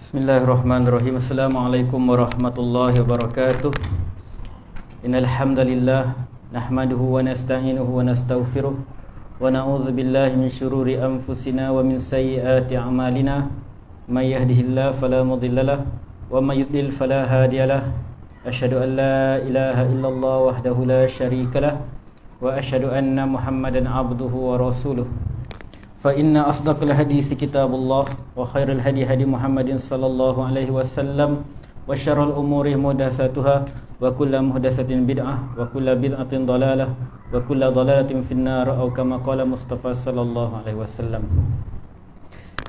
Bismillahirrahmanirrahim. Assalamualaikum warahmatullahi wabarakatuh. Innal hamdalillah nahmaduhu wa nasta'inuhu wa nastaghfiruh wa na'udzu billahi min syururi anfusina wa min sayyiati a'malina. May yahdihillahu fala mudhillalah wa may yudlil fala hadiyalah. Asyhadu an la ilaha illallah wahdahu la syarikalah wa asyhadu anna Muhammadan abduhu wa rasuluh. Fa inna asdaqal hadits kitabullah wa khairal hadi hadi Muhammadin sallallahu alaihi wasallam wa syarrul umuri muhdatsatuha wa kullu muhdatsatin bid'ah wa kullu bid'atin dhalalah wa kullu dhalalatin finnar atau kama qala Mustafa sallallahu alaihi wasallam.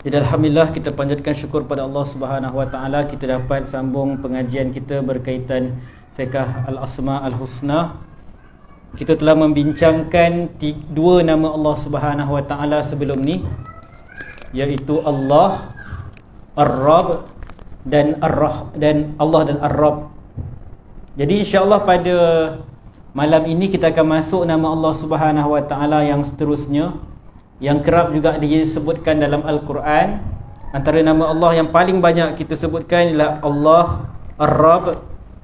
Jadi alhamdulillah kita panjatkan syukur pada Allah Subhanahu wa taala kita dapat sambung pengajian kita berkaitan fiqh al-asma al-husna. Kita telah membincangkan dua nama Allah Subhanahu wa taala sebelum ni, iaitu Allah, Ar-Rabb dan Allah dan Ar-Rabb. Jadi insya-Allah pada malam ini kita akan masuk nama Allah Subhanahu wa taala yang seterusnya, yang kerap juga disebutkan dalam Al-Quran. Antara nama Allah yang paling banyak kita sebutkan ialah Allah, Ar-Rabb,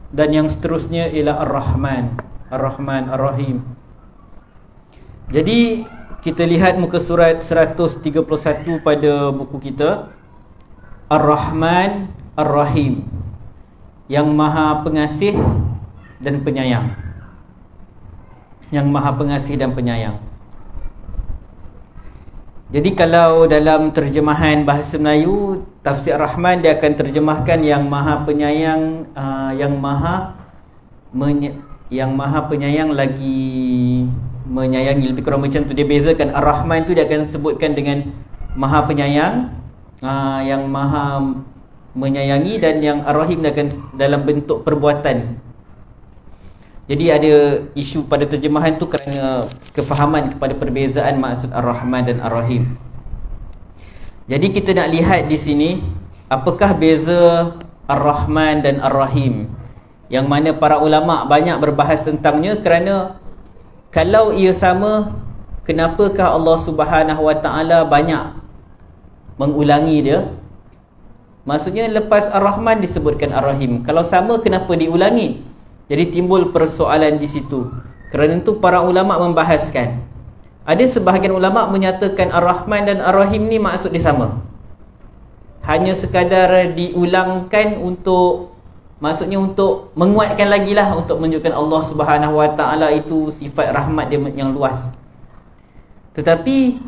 dan yang seterusnya ialah Ar-Rahman, Ar-Rahman, Ar-Rahim. Jadi kita lihat muka surat 131 pada buku kita. Ar-Rahman, Ar-Rahim, yang maha pengasih dan penyayang. Yang maha pengasih dan penyayang. Jadi kalau dalam terjemahan bahasa Melayu, tafsir Ar-Rahman dia akan terjemahkan yang maha penyayang, yang maha penyayang lagi menyayangi. Lebih kurang macam tu dia bezakan. Ar-Rahman tu dia akan sebutkan dengan maha penyayang, yang maha menyayangi, dan yang Ar-Rahim dia akan dalam bentuk perbuatan. Jadi ada isu pada terjemahan tu kerana kefahaman kepada perbezaan maksud Ar-Rahman dan Ar-Rahim. Jadi kita nak lihat di sini apakah beza Ar-Rahman dan Ar-Rahim, yang mana para ulama' banyak berbahas tentangnya. Kerana kalau ia sama, kenapakah Allah Subhanahu wa taala banyak mengulangi dia? Maksudnya lepas Ar-Rahman disebutkan Ar-Rahim. Kalau sama, kenapa diulangi? Jadi timbul persoalan di situ. Kerana itu para ulama' membahaskan. Ada sebahagian ulama' menyatakan Ar-Rahman dan Ar-Rahim ni maksud dia sama, hanya sekadar diulangkan untuk, maksudnya untuk menguatkan lagi lah, untuk menunjukkan Allah Subhanahu wa taala itu sifat rahmat dia yang luas. Tetapi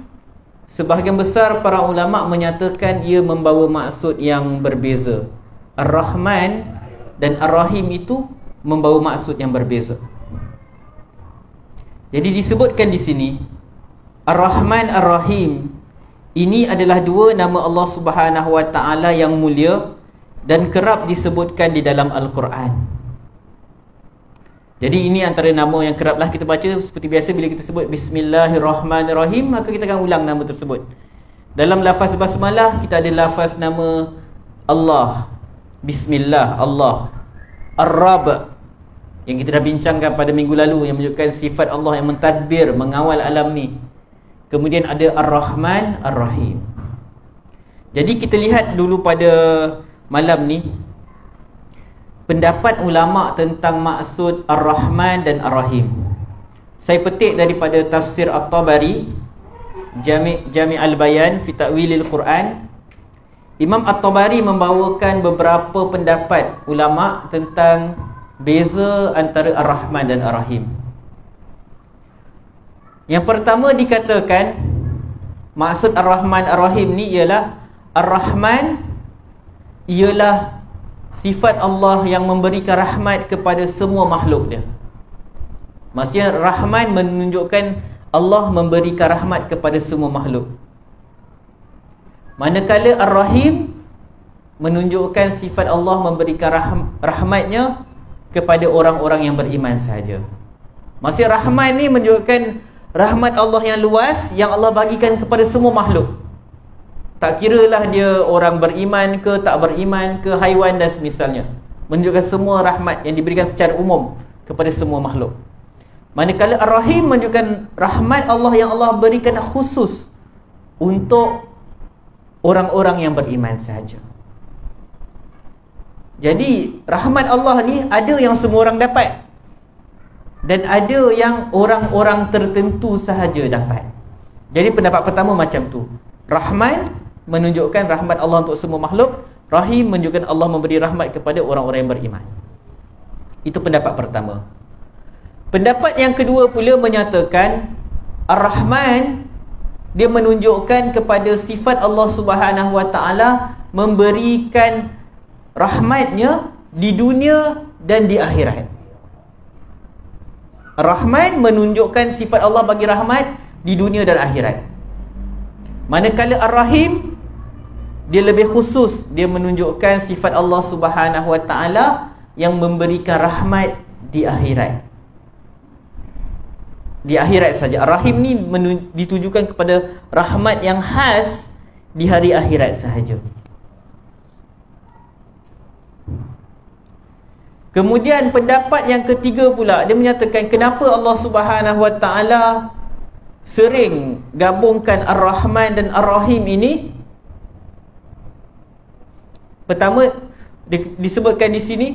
sebahagian besar para ulama' menyatakan ia membawa maksud yang berbeza. Ar-Rahman dan Ar-Rahim itu membawa maksud yang berbeza. Jadi disebutkan di sini Ar-Rahman, Ar-Rahim ini adalah dua nama Allah Subhanahu wa taala yang mulia dan kerap disebutkan di dalam Al-Quran. Jadi ini antara nama yang keraplah kita baca. Seperti biasa bila kita sebut Bismillahirrahmanirrahim, maka kita akan ulang nama tersebut. Dalam lafaz basmalah kita ada lafaz nama Allah, Bismillah, Allah. Ar-Rabb, yang kita dah bincangkan pada minggu lalu, yang menunjukkan sifat Allah yang mentadbir, mengawal alam ni. Kemudian ada Ar-Rahman, Ar-Rahim. Jadi kita lihat dulu pada malam ni pendapat ulama' tentang maksud Ar-Rahman dan Ar-Rahim. Saya petik daripada tafsir At-Tabari, Jami' al-Bayan fi Ta'wilil Quran. Imam At-Tabari membawakan beberapa pendapat ulama' tentang beza antara Ar-Rahman dan Ar-Rahim. Yang pertama dikatakan maksud Ar-Rahman, Ar-Rahim ni ialah Ar-Rahman ialah sifat Allah yang memberikan rahmat kepada semua makhluk dia. Maksudnya Rahman menunjukkan Allah memberikan rahmat kepada semua makhluk. Manakala Ar-Rahim menunjukkan sifat Allah memberikan rahmatnya kepada orang-orang yang beriman sahaja. Maksudnya Rahman ni menunjukkan rahmat Allah yang luas, yang Allah bagikan kepada semua makhluk. Tak kiralah dia orang beriman ke, tak beriman ke, haiwan dan semisalnya. Menunjukkan semua rahmat yang diberikan secara umum kepada semua makhluk. Manakala Ar-Rahim menunjukkan rahmat Allah yang Allah berikan khusus untuk orang-orang yang beriman sahaja. Jadi rahmat Allah ni ada yang semua orang dapat, dan ada yang orang-orang tertentu sahaja dapat. Jadi pendapat pertama macam tu. Rahman menunjukkan rahmat Allah untuk semua makhluk. Rahim menunjukkan Allah memberi rahmat kepada orang-orang yang beriman. Itu pendapat pertama. Pendapat yang kedua pula menyatakan Ar-Rahman, dia menunjukkan kepada sifat Allah Subhanahu Wa Taala memberikan rahmatnya di dunia dan di akhirat. Rahman menunjukkan sifat Allah bagi rahmat di dunia dan akhirat. Manakala Ar-Rahim, dia lebih khusus, dia menunjukkan sifat Allah Subhanahu Wa Taala yang memberikan rahmat di akhirat. Di akhirat saja. Ar-Rahim ni ditujukan kepada rahmat yang khas di hari akhirat sahaja. Kemudian pendapat yang ketiga pula, dia menyatakan kenapa Allah Subhanahu Wa Taala sering gabungkan Ar-Rahman dan Ar-Rahim ini. Pertama, disebutkan di sini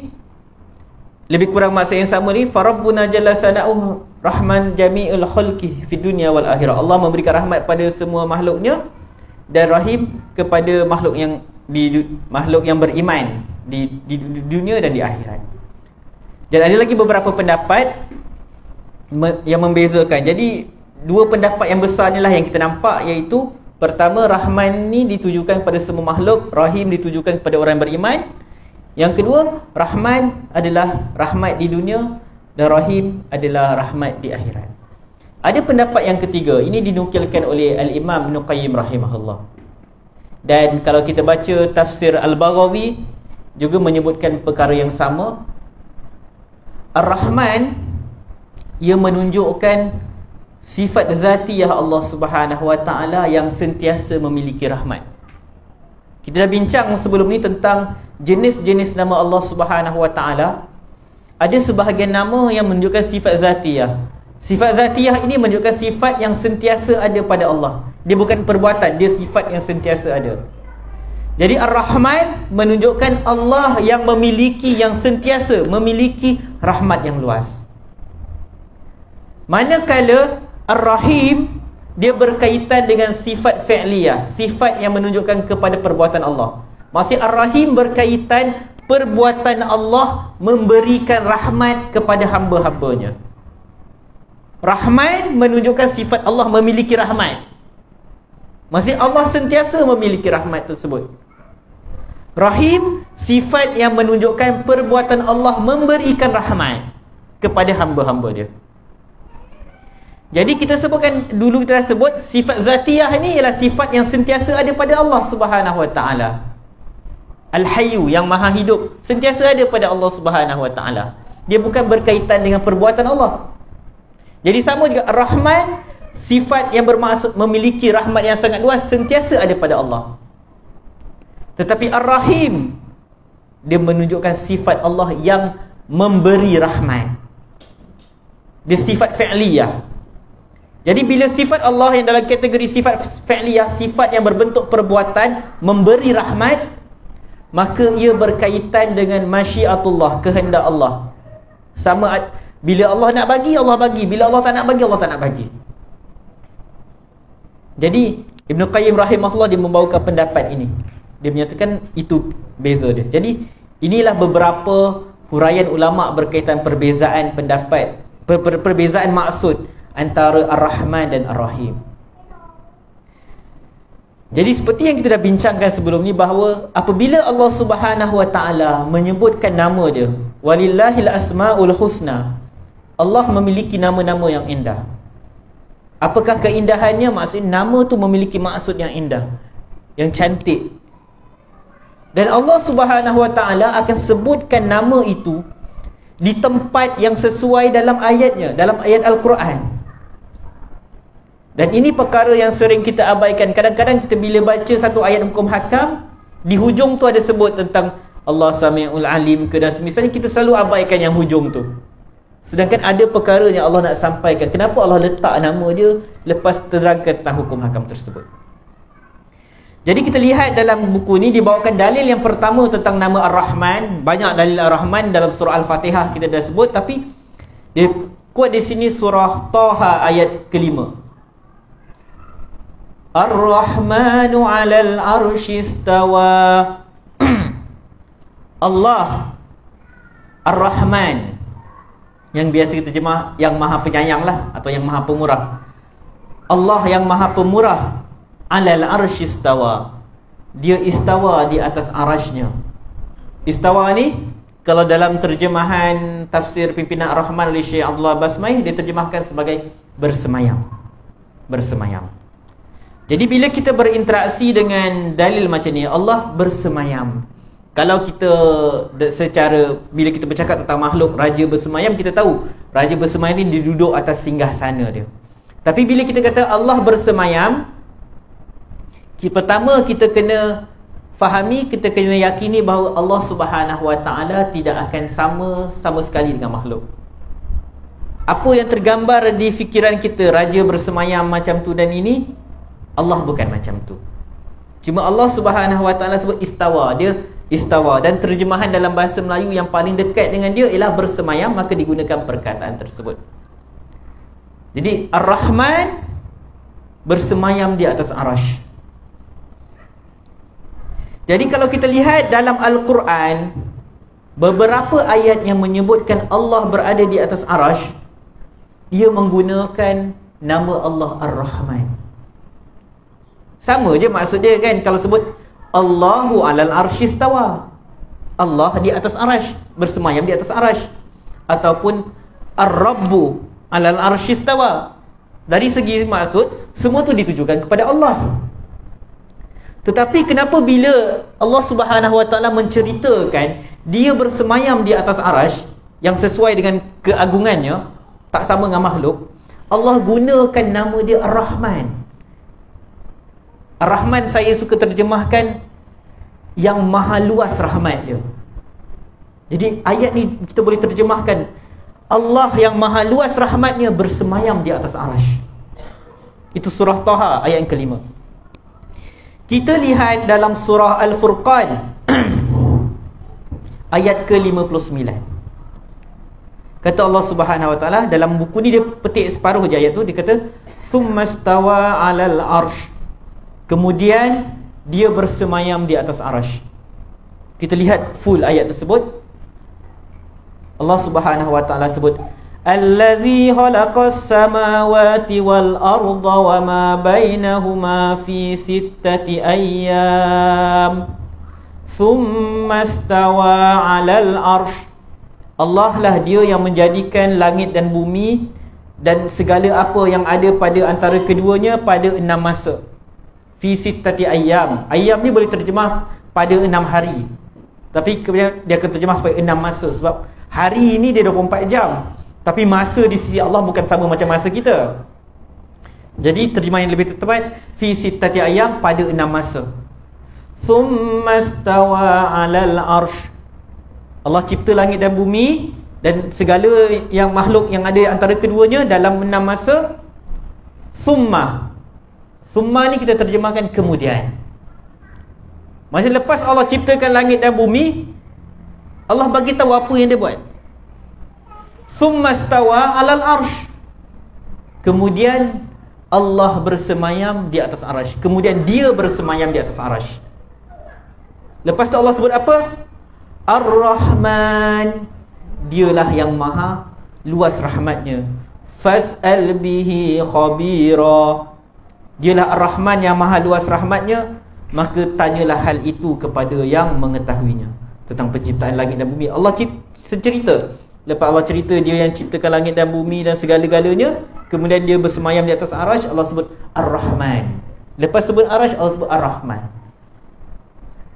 lebih kurang maksud yang sama ni, farabbuna jalla sana'uhu rahman jami'ul khalqi fid dunya wal akhirah. Allah memberikan rahmat pada semua makhluknya, dan rahim kepada makhluk yang beriman di dunia dan di akhirat. Dan ada lagi beberapa pendapat yang membezakan. Jadi dua pendapat yang besar inilah yang kita nampak, iaitu pertama, Rahman ni ditujukan kepada semua makhluk, Rahim ditujukan kepada orang yang beriman. Yang kedua, Rahman adalah rahmat di dunia dan Rahim adalah rahmat di akhirat. Ada pendapat yang ketiga, ini dinukilkan oleh Al-Imam Ibn Qayyim rahimahullah. Dan kalau kita baca tafsir Al-Baghawi juga menyebutkan perkara yang sama. Ar-Rahman, ia menunjukkan sifat zatiyah Allah Subhanahu Wa Taala yang sentiasa memiliki rahmat. Kita dah bincang sebelum ni tentang jenis-jenis nama Allah Subhanahu Wa Taala. Ada sebahagian nama yang menunjukkan sifat zatiyah. Sifat zatiyah ini menunjukkan sifat yang sentiasa ada pada Allah. Dia bukan perbuatan, dia sifat yang sentiasa ada. Jadi Ar-Rahman menunjukkan Allah yang memiliki, yang sentiasa memiliki rahmat yang luas. Manakala Ar-Rahim, dia berkaitan dengan sifat fi'liyah, sifat yang menunjukkan kepada perbuatan Allah. Maksud Ar-Rahim berkaitan perbuatan Allah memberikan rahmat kepada hamba-hambanya. Rahman menunjukkan sifat Allah memiliki rahmat. Maksud Allah sentiasa memiliki rahmat tersebut. Rahim, sifat yang menunjukkan perbuatan Allah memberikan rahmat kepada hamba-hamba dia. Jadi kita sebutkan dulu, kita dah sebut sifat zatiyah ni ialah sifat yang sentiasa ada pada Allah Subhanahu Wa Taala. Al-Hayyu, yang maha hidup, sentiasa ada pada Allah Subhanahu Wa Taala. Dia bukan berkaitan dengan perbuatan Allah. Jadi sama juga Ar-Rahman, sifat yang bermaksud memiliki rahmat yang sangat luas, sentiasa ada pada Allah. Tetapi Ar-Rahim, dia menunjukkan sifat Allah yang memberi rahmat. Dia sifat fi'liyah. Jadi bila sifat Allah yang dalam kategori sifat fi'liyah, sifat yang berbentuk perbuatan, memberi rahmat, maka ia berkaitan dengan masyiatullah, kehendak Allah. Sama, bila Allah nak bagi, Allah bagi. Bila Allah tak nak bagi, Allah tak nak bagi. Jadi Ibn Qayyim rahimahullah, dia membawakan pendapat ini. Dia menyatakan itu beza dia. Jadi inilah beberapa huraian ulama' berkaitan perbezaan pendapat, perbezaan maksud antara Ar-Rahman dan Ar-Rahim. Jadi seperti yang kita dah bincangkan sebelum ni, bahawa apabila Allah Subhanahu Wa Taala menyebutkan nama dia, walillahil asmaul husna, Allah memiliki nama-nama yang indah. Apakah keindahannya? Maksudnya nama tu memiliki maksud yang indah, yang cantik. Dan Allah Subhanahu Wa Taala akan sebutkan nama itu di tempat yang sesuai dalam ayatnya, dalam ayat Al-Quran. Dan ini perkara yang sering kita abaikan. Kadang-kadang kita bila baca satu ayat hukum hakam, di hujung tu ada sebut tentang Allah Sami'ul Alim ke, dan semisalnya, kita selalu abaikan yang hujung tu. Sedangkan ada perkara yang Allah nak sampaikan. Kenapa Allah letak nama dia lepas terangkan tentang hukum hakam tersebut? Jadi kita lihat dalam buku ni dibawakan dalil yang pertama tentang nama Ar-Rahman. Banyak dalil Ar-Rahman dalam surah Al-Fatihah kita dah sebut, tapi dia kuat di sini surah Taha ayat kelima. Ar-Rahmanu 'alal 'arsy istawa. Allah Ar-Rahman, yang biasa kita terjemah yang Maha Penyayang lah, atau yang Maha Pemurah. Allah yang Maha Pemurah 'alal 'arsy istawa. Dia istawa di atas arasy-Nya. Istawa ni kalau dalam terjemahan tafsir Pimpinan Ar-Rahman oleh Syekh Abdullah Basmai, dia terjemahkan sebagai bersemayam. Bersemayam. Jadi bila kita berinteraksi dengan dalil macam ni, Allah bersemayam. Kalau kita secara, bila kita bercakap tentang makhluk raja bersemayam, kita tahu raja bersemayam ni dia duduk atas singgasana dia. Tapi bila kita kata Allah bersemayam, pertama kita kena fahami, kita kena yakini bahawa Allah Subhanahu Wa Taala tidak akan sama sekali dengan makhluk. Apa yang tergambar di fikiran kita, raja bersemayam macam tu dan ini, Allah bukan macam tu. Cuma Allah Subhanahu Wa Taala sebut istawa, dia istawa, dan terjemahan dalam bahasa Melayu yang paling dekat dengan dia ialah bersemayam, maka digunakan perkataan tersebut. Jadi Ar-Rahman bersemayam di atas arasy. Jadi kalau kita lihat dalam Al-Quran, beberapa ayat yang menyebutkan Allah berada di atas arasy, ia menggunakan nama Allah Ar-Rahman. Sama je maksud dia kan. Kalau sebut Allahu 'alal 'arsy istawa, Allah di atas arasy, bersemayam di atas arasy. Ataupun Ar-Rabbu 'alal 'arsy istawa. Dari segi maksud, semua tu ditujukan kepada Allah. Tetapi kenapa bila Allah Subhanahu Wa Taala menceritakan dia bersemayam di atas arasy yang sesuai dengan keagungannya, tak sama dengan makhluk, Allah gunakan nama dia Ar-Rahman. Ar-Rahman saya suka terjemahkan yang maha luas rahmat dia. Jadi ayat ni kita boleh terjemahkan Allah yang maha luas rahmatnya bersemayam di atas arasy. Itu surah Taha ayat yang kelima. Kita lihat dalam surah Al-Furqan ayat ke-59. Kata Allah Subhanahu Wa Taala, dalam buku ni dia petik separuh je ayat tu, dia kata summastawa 'alal 'arsy. Kemudian dia bersemayam di atas arasy. Kita lihat full ayat tersebut. Allah Subhanahu Wa Taala sebut allazi khalaqas samawati wal arda wama bainahuma fi sittati ayyam thumma istawa 'alal 'arsy. Allah lah dia yang menjadikan langit dan bumi dan segala apa yang ada pada antara keduanya pada 6 masa. Fi sittati ayyam. Ayyam ni boleh terjemah pada 6 hari. Tapi kemudian dia akan terjemah sebagai 6 masa, sebab hari ini dia 24 jam. Tapi masa di sisi Allah bukan sama macam masa kita. Jadi terjemahan yang lebih tepat, fi sittati ayyam, pada 6 masa. Thumma istawa 'alal 'arsy. Allah cipta langit dan bumi dan segala yang makhluk yang ada antara keduanya dalam 6 masa. Summa ni kita terjemahkan kemudian. Masa lepas Allah ciptakan langit dan bumi, Allah bagi tahu apa yang dia buat. Summa istawa 'alal 'arsy. Kemudian Allah bersemayam di atas arasy. Kemudian dia bersemayam di atas arasy. Lepas tu Allah sebut apa? Ar-Rahman. Dialah yang maha luas rahmatnya. Fas'al bihi khabira. Dialah Ar-Rahman yang maha luas rahmatnya, maka tanyalah hal itu kepada yang mengetahuinya. Tentang penciptaan langit dan bumi, Allah cerita. Lepas Allah cerita dia yang ciptakan langit dan bumi dan segala-galanya, kemudian dia bersemayam di atas arasy, Allah sebut Ar-Rahman. Lepas sebut arasy, Allah sebut Ar-Rahman,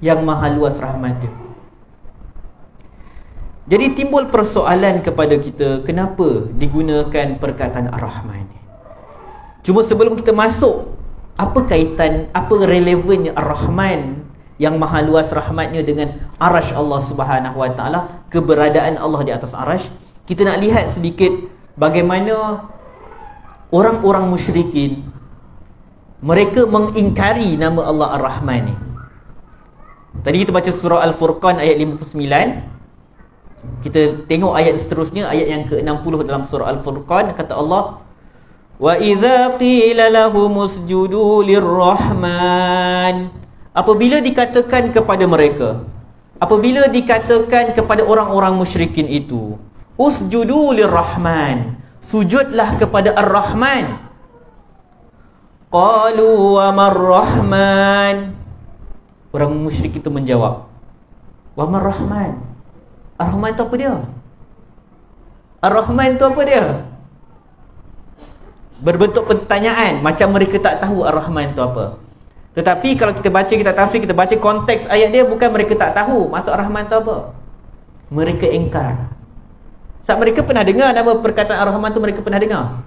yang maha luas rahmat dia. Jadi timbul persoalan kepada kita, kenapa digunakan perkataan Ar-Rahman ni? Cuma sebelum kita masuk, apa kaitan, apa relevannya Ar-Rahman yang maha luas rahmatnya dengan arasy Allah Subhanahu Wa Taala, keberadaan Allah di atas arasy? Kita nak lihat sedikit bagaimana orang-orang musyrikin mereka mengingkari nama Allah Ar-Rahman ni. Tadi kita baca surah Al-Furqan ayat 59. Kita tengok ayat seterusnya, ayat yang ke-60 dalam surah Al-Furqan. Kata Allah, wa idza qila lahum usjudu lirrahman, apabila dikatakan kepada mereka, apabila dikatakan kepada orang-orang musyrikin itu, usjudu lirrahman, sujudlah kepada Ar-Rahman. Qalu wa marrahman, orang musyrik itu menjawab, wa marrahman, Ar-Rahman tu apa dia? Ar-Rahman tu apa dia? Berbentuk pertanyaan, macam mereka tak tahu Ar-Rahman tu apa. Tetapi kalau kita baca, kita tafsir, kita baca konteks ayat dia, bukan mereka tak tahu maksud Ar-Rahman tu apa. Mereka engkar. Sebab mereka pernah dengar nama perkataan Ar-Rahman tu, mereka pernah dengar,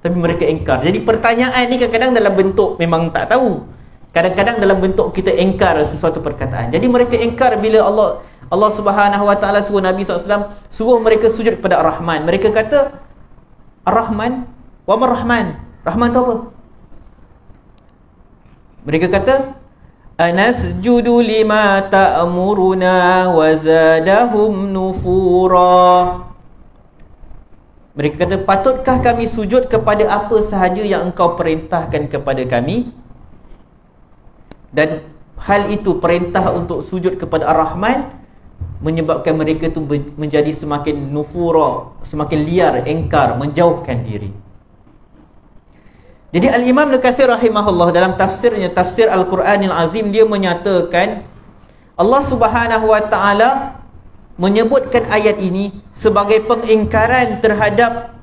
tapi mereka engkar. Jadi pertanyaan ni kadang-kadang dalam bentuk memang tak tahu, kadang-kadang dalam bentuk kita engkar sesuatu perkataan. Jadi mereka engkar bila Allah Subhanahu Wa Taala suruh Nabi SAW suruh mereka sujud kepada Ar-Rahman. Mereka kata, Ar-Rahman, wa mar-Rahman, Rahman tu apa? Mereka kata, anasjudu lima ta'muruna wa zadahum nufura. Mereka kata, patutkah kami sujud kepada apa sahaja yang engkau perintahkan kepada kami? Dan hal itu, perintah untuk sujud kepada Ar-Rahman, menyebabkan mereka itu menjadi semakin nufura, semakin liar, engkar, menjauhkan diri. Jadi Al-Imam Ibn Katsir rahimahullah dalam tafsirnya, tafsir Al-Quranil Azim, dia menyatakan Allah Subhanahu Wa Taala menyebutkan ayat ini sebagai pengingkaran terhadap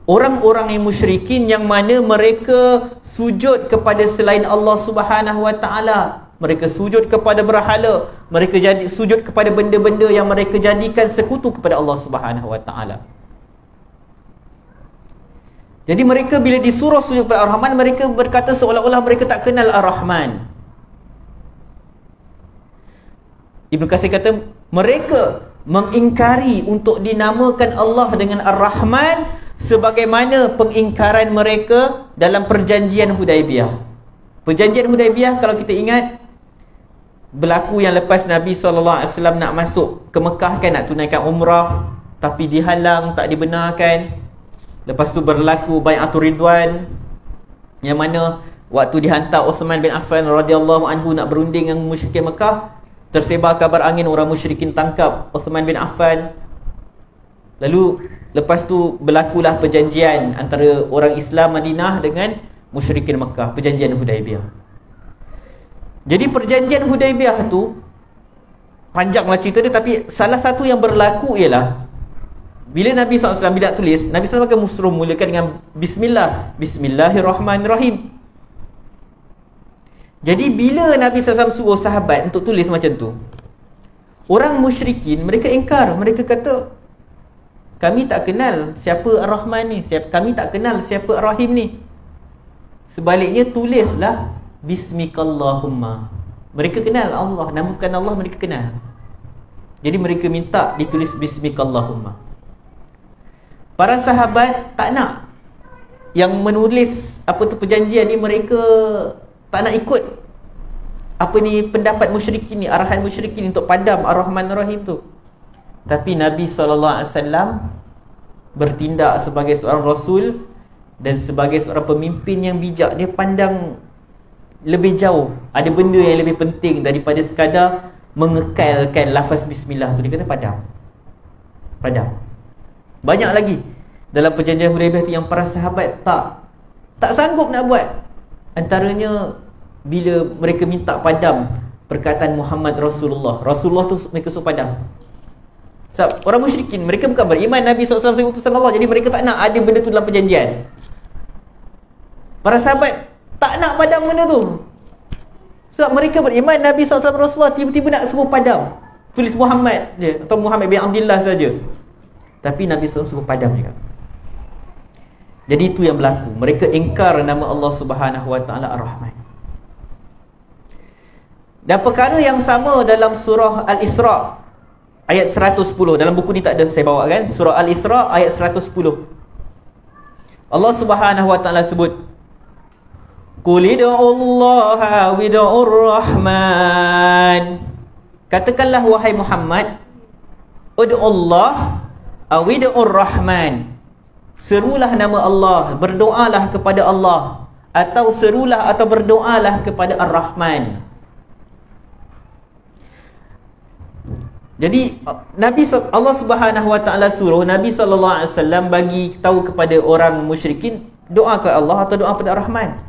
orang-orang yang musyrikin, yang mana mereka sujud kepada selain Allah Subhanahu Wa Taala. Mereka sujud kepada berhala, mereka sujud kepada benda-benda yang mereka jadikan sekutu kepada Allah Subhanahu Wa Taala. Jadi mereka bila disuruh sujud kepada Ar-Rahman, mereka berkata seolah-olah mereka tak kenal Ar-Rahman. Ibn Katsir kata mereka mengingkari untuk dinamakan Allah dengan Ar-Rahman sebagaimana pengingkaran mereka dalam perjanjian Hudaibiyah. Perjanjian Hudaibiyah, kalau kita ingat, berlaku yang lepas Nabi SAW nak masuk ke Mekah kan, nak tunaikan umrah, tapi dihalang, tak dibenarkan. Lepas tu berlaku Bai'atul Ridwan, yang mana waktu dihantar Uthman bin Affan radhiyallahu anhu nak berunding dengan musyrikin Mekah, tersebar kabar angin, orang musyrikin tangkap Uthman bin Affan. Lalu lepas tu berlakulah perjanjian antara orang Islam Madinah dengan musyrikin Mekah, perjanjian Hudaibiyah. Jadi perjanjian Hudaibiyah tu panjanglah cerita dia, tapi salah satu yang berlaku ialah bila Nabi SAW bila tulis, Nabi SAW akan mulakan dengan Bismillah, Bismillahirrahmanirrahim. Jadi bila Nabi SAW suruh sahabat untuk tulis macam tu, orang musyrikin mereka ingkar. Mereka kata, kami tak kenal siapa Ar-Rahman ni, kami tak kenal siapa Ar-Rahim ni. Sebaliknya tulislah Bismikallahumma. Mereka kenal Allah, namakan Allah mereka kenal. Jadi mereka minta ditulis Bismikallahumma. Para sahabat tak nak yang menulis apa tu perjanjian ni, mereka tak nak ikut apa ni pendapat musyrikin ni, arahan musyrikin untuk padam Ar-Rahman Ar-Rahim tu. Tapi Nabi SAW bertindak sebagai seorang Rasul dan sebagai seorang pemimpin yang bijak. Dia pandang lebih jauh, ada benda yang lebih penting daripada sekadar mengekalkan lafaz Bismillah tu. Dia kata padam. Banyak lagi dalam perjanjian Hudaibiyah tu yang para sahabat tak sanggup nak buat. Antaranya bila mereka minta padam perkataan Muhammad Rasulullah tu, mereka suruh padam. Sebab orang musyrikin, mereka bukan beriman Nabi SAW sebagai utusan Allah. Jadi mereka tak nak ada benda tu dalam perjanjian. Para sahabat tak nak padam benda tu, sebab mereka beriman Nabi SAW Rasulullah. Tiba-tiba nak suruh padam, tulis Muhammad je, atau Muhammad bin Abdullah saja. Tapi Nabi SAW suruh padam juga. Jadi itu yang berlaku. Mereka ingkar nama Allah Subhanahu Wa Taala Ar-Rahman. Dan perkara yang sama dalam surah Al-Isra ayat 110. Dalam buku ni tak ada, saya bawa kan. Surah Al-Isra ayat 110. Allah Subhanahu Wa Taala sebut, Qul id'ullaha wid'ur rahman. Katakanlah wahai Muhammad, ud'ullah awid'ur rahman. Serulah nama Allah, berdoalah kepada Allah, atau serulah atau berdoalah kepada Ar-Rahman. Jadi Allah Subhanahu Wa Taala suruh Nabi sallallahu alaihi wasallam bagi tahu kepada orang musyrikin doa ke Allah atau doa kepada Ar-Rahman.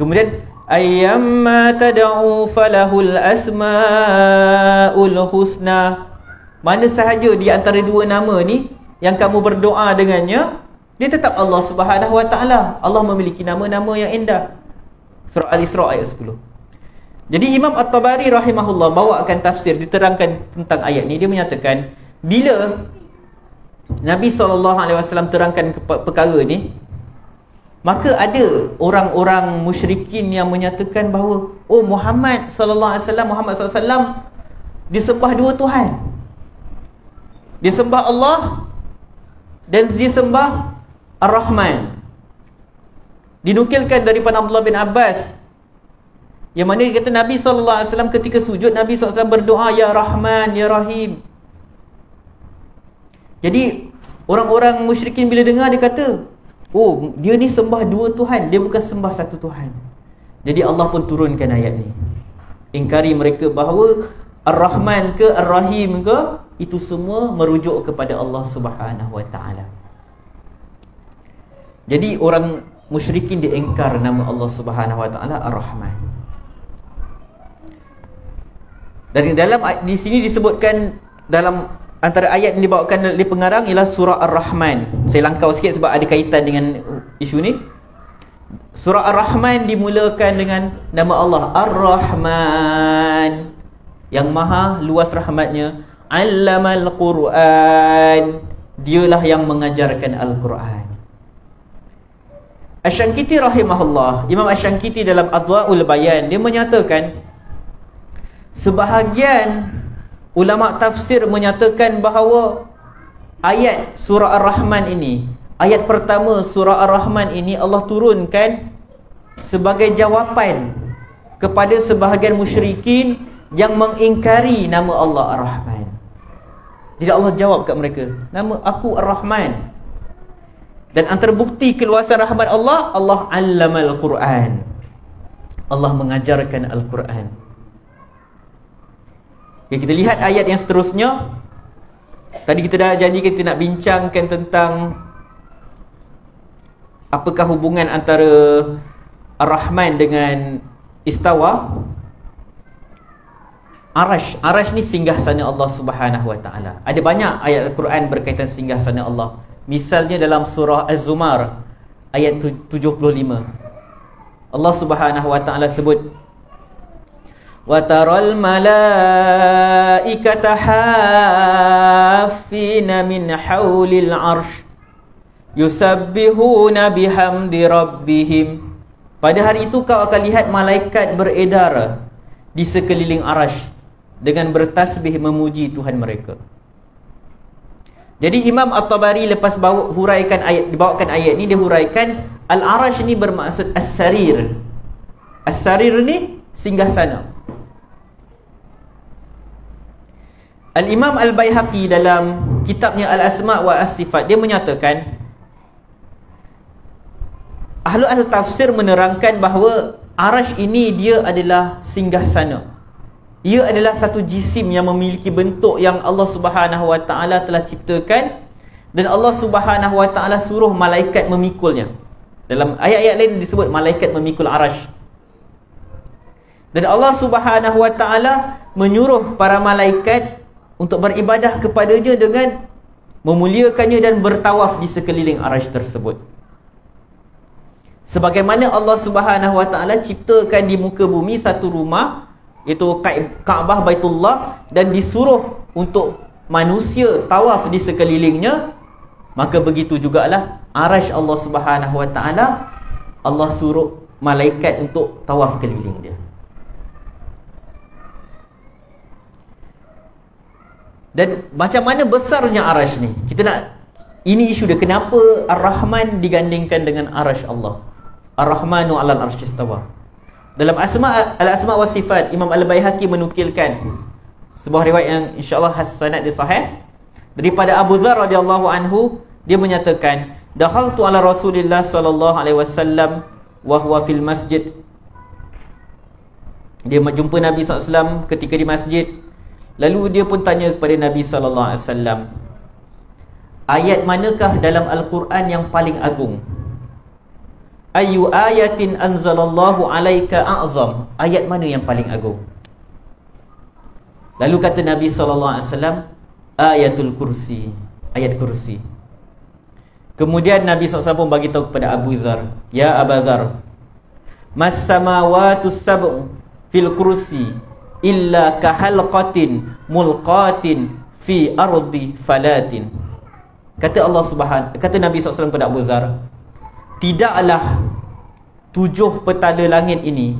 Kemudian ayyamma tad'u falahul asmaul husna. Mana sahaja di antara dua nama ni yang kamu berdoa dengannya, dia tetap Allah Subhanahu Wa Taala. Allah memiliki nama-nama yang indah. Surah Al-Isra ayat 10. Jadi Imam At-Tabari rahimahullah bawakan tafsir, diterangkan tentang ayat ni. Dia menyatakan bila Nabi SAW terangkan perkara ni, maka ada orang-orang musyrikin yang menyatakan bahawa Muhammad SAW disembah dua Tuhan. Dia sembah Allah dan dia sembah Ar-Rahman. Dinukilkan daripada Abdullah bin Abbas, yang mana dia kata Nabi SAW ketika sujud, Nabi SAW berdoa Ya Rahman, Ya Rahim. Jadi orang-orang musyrikin bila dengar, dia kata dia ni sembah dua Tuhan, dia bukan sembah satu Tuhan. Jadi Allah pun turunkan ayat ni, ingkari mereka bahawa Ar-Rahman ke Ar-Rahim ke, itu semua merujuk kepada Allah Subhanahu Wa Taala. Jadi orang musyrikin dia ingkar nama Allah Subhanahu Wa Taala Ar-Rahman. Dan di sini disebutkan dalam antara ayat yang dibawakan oleh pengarang ialah surah Ar-Rahman. Saya langkau sikit sebab ada kaitan dengan isu ni. Surah Ar-Rahman dimulakan dengan nama Allah Ar-Rahman, yang maha luas rahmatnya. Allamal Quran, dialah yang mengajarkan Al-Quran. Asy-Syankiti rahimahullah, Imam Asy-Syankiti dalam Adwa'ul Bayan, dia menyatakan sebahagian ulama tafsir menyatakan bahawa ayat surah Ar-Rahman ini, ayat pertama surah Ar-Rahman ini Allah turunkan sebagai jawapan kepada sebahagian musyrikin yang mengingkari nama Allah Ar-Rahman. Jadi Allah jawab kat mereka, nama aku Ar-Rahman. Dan antara bukti keluasan rahmat Allah, Allah allamal Quran, Allah mengajarkan Al-Quran. Okay, kita lihat ayat yang seterusnya. Tadi kita dah janji kita nak bincangkan tentang apakah hubungan antara Ar-Rahman dengan Istawa. Arash ni singgahsana Allah Subhanahu Wa Taala. Ada banyak ayat Al-Quran berkaitan singgahsana Allah. Misalnya dalam surah Az-Zumar ayat 75, Allah Subhanahu Wa Taala sebut, wa taral malaikata haffina min haulil arsh yusabbihuna bihamdi rabbihim. Pada hari itu kau akan lihat malaikat beredar di sekeliling arash dengan bertasbih memuji Tuhan mereka. Jadi Imam At-Tabari lepas dibawakan ayat ni, dia huraikan Al-Arash ni bermaksud As-Sarir. As-Sarir ni singgahsana. Al-Imam Al-Baihaqi dalam kitabnya Al-Asma' wa As-Sifat, dia menyatakan ahlu tafsir menerangkan bahawa Arash ini dia adalah singgahsana. Ia adalah satu jisim yang memiliki bentuk yang Allah Subhanahu Wa Taala telah ciptakan, dan Allah Subhanahu Wa Taala suruh malaikat memikulnya. Dalam ayat-ayat lain disebut malaikat memikul Arash. Dan Allah Subhanahu Wa Taala menyuruh para malaikat untuk beribadah kepadanya dengan memuliakannya dan bertawaf di sekeliling Arash tersebut. Sebagaimana Allah Subhanahu Wa Taala ciptakan di muka bumi satu rumah, iaitu Kaabah Baitullah, dan disuruh untuk manusia tawaf di sekelilingnya, maka begitu jugalah Arash Allah Subhanahu Wa Taala, Allah suruh malaikat untuk tawaf keliling dia. Dan macam mana besarnya Arash ni? Ini isu dia, kenapa Ar-Rahman digandingkan dengan Arash Allah? Ar-Rahmanu 'alal arsy istawa. Dalam al-asma wa sifat, Imam Al-Baihaqi menukilkan sebuah riwayat yang insya-Allah sanad dia sahih daripada Abu Dzar radhiyallahu anhu. Dia menyatakan, dakhaltu ala Rasulillah sallallahu alaihi wasallam wa huwa fil masjid. Dia jumpa Nabi SAW ketika di masjid. Lalu dia pun tanya kepada Nabi SAW, ayat manakah dalam Al-Quran yang paling agung? Ayu ayatin anzalallahu alaika a'zam. Ayat mana yang paling agung? Lalu kata Nabi SAW, ayatul kursi. Ayat kursi. Kemudian Nabi SAW pun bagi tahu kepada Abu Dzar, ya Abu Dzar, mas samawatus sab'u fil kursi illa kahalqatin mulqatin fi ardi falatin. Kata Nabi SAW kepada Abu Dzar, tidaklah 7 petala langit ini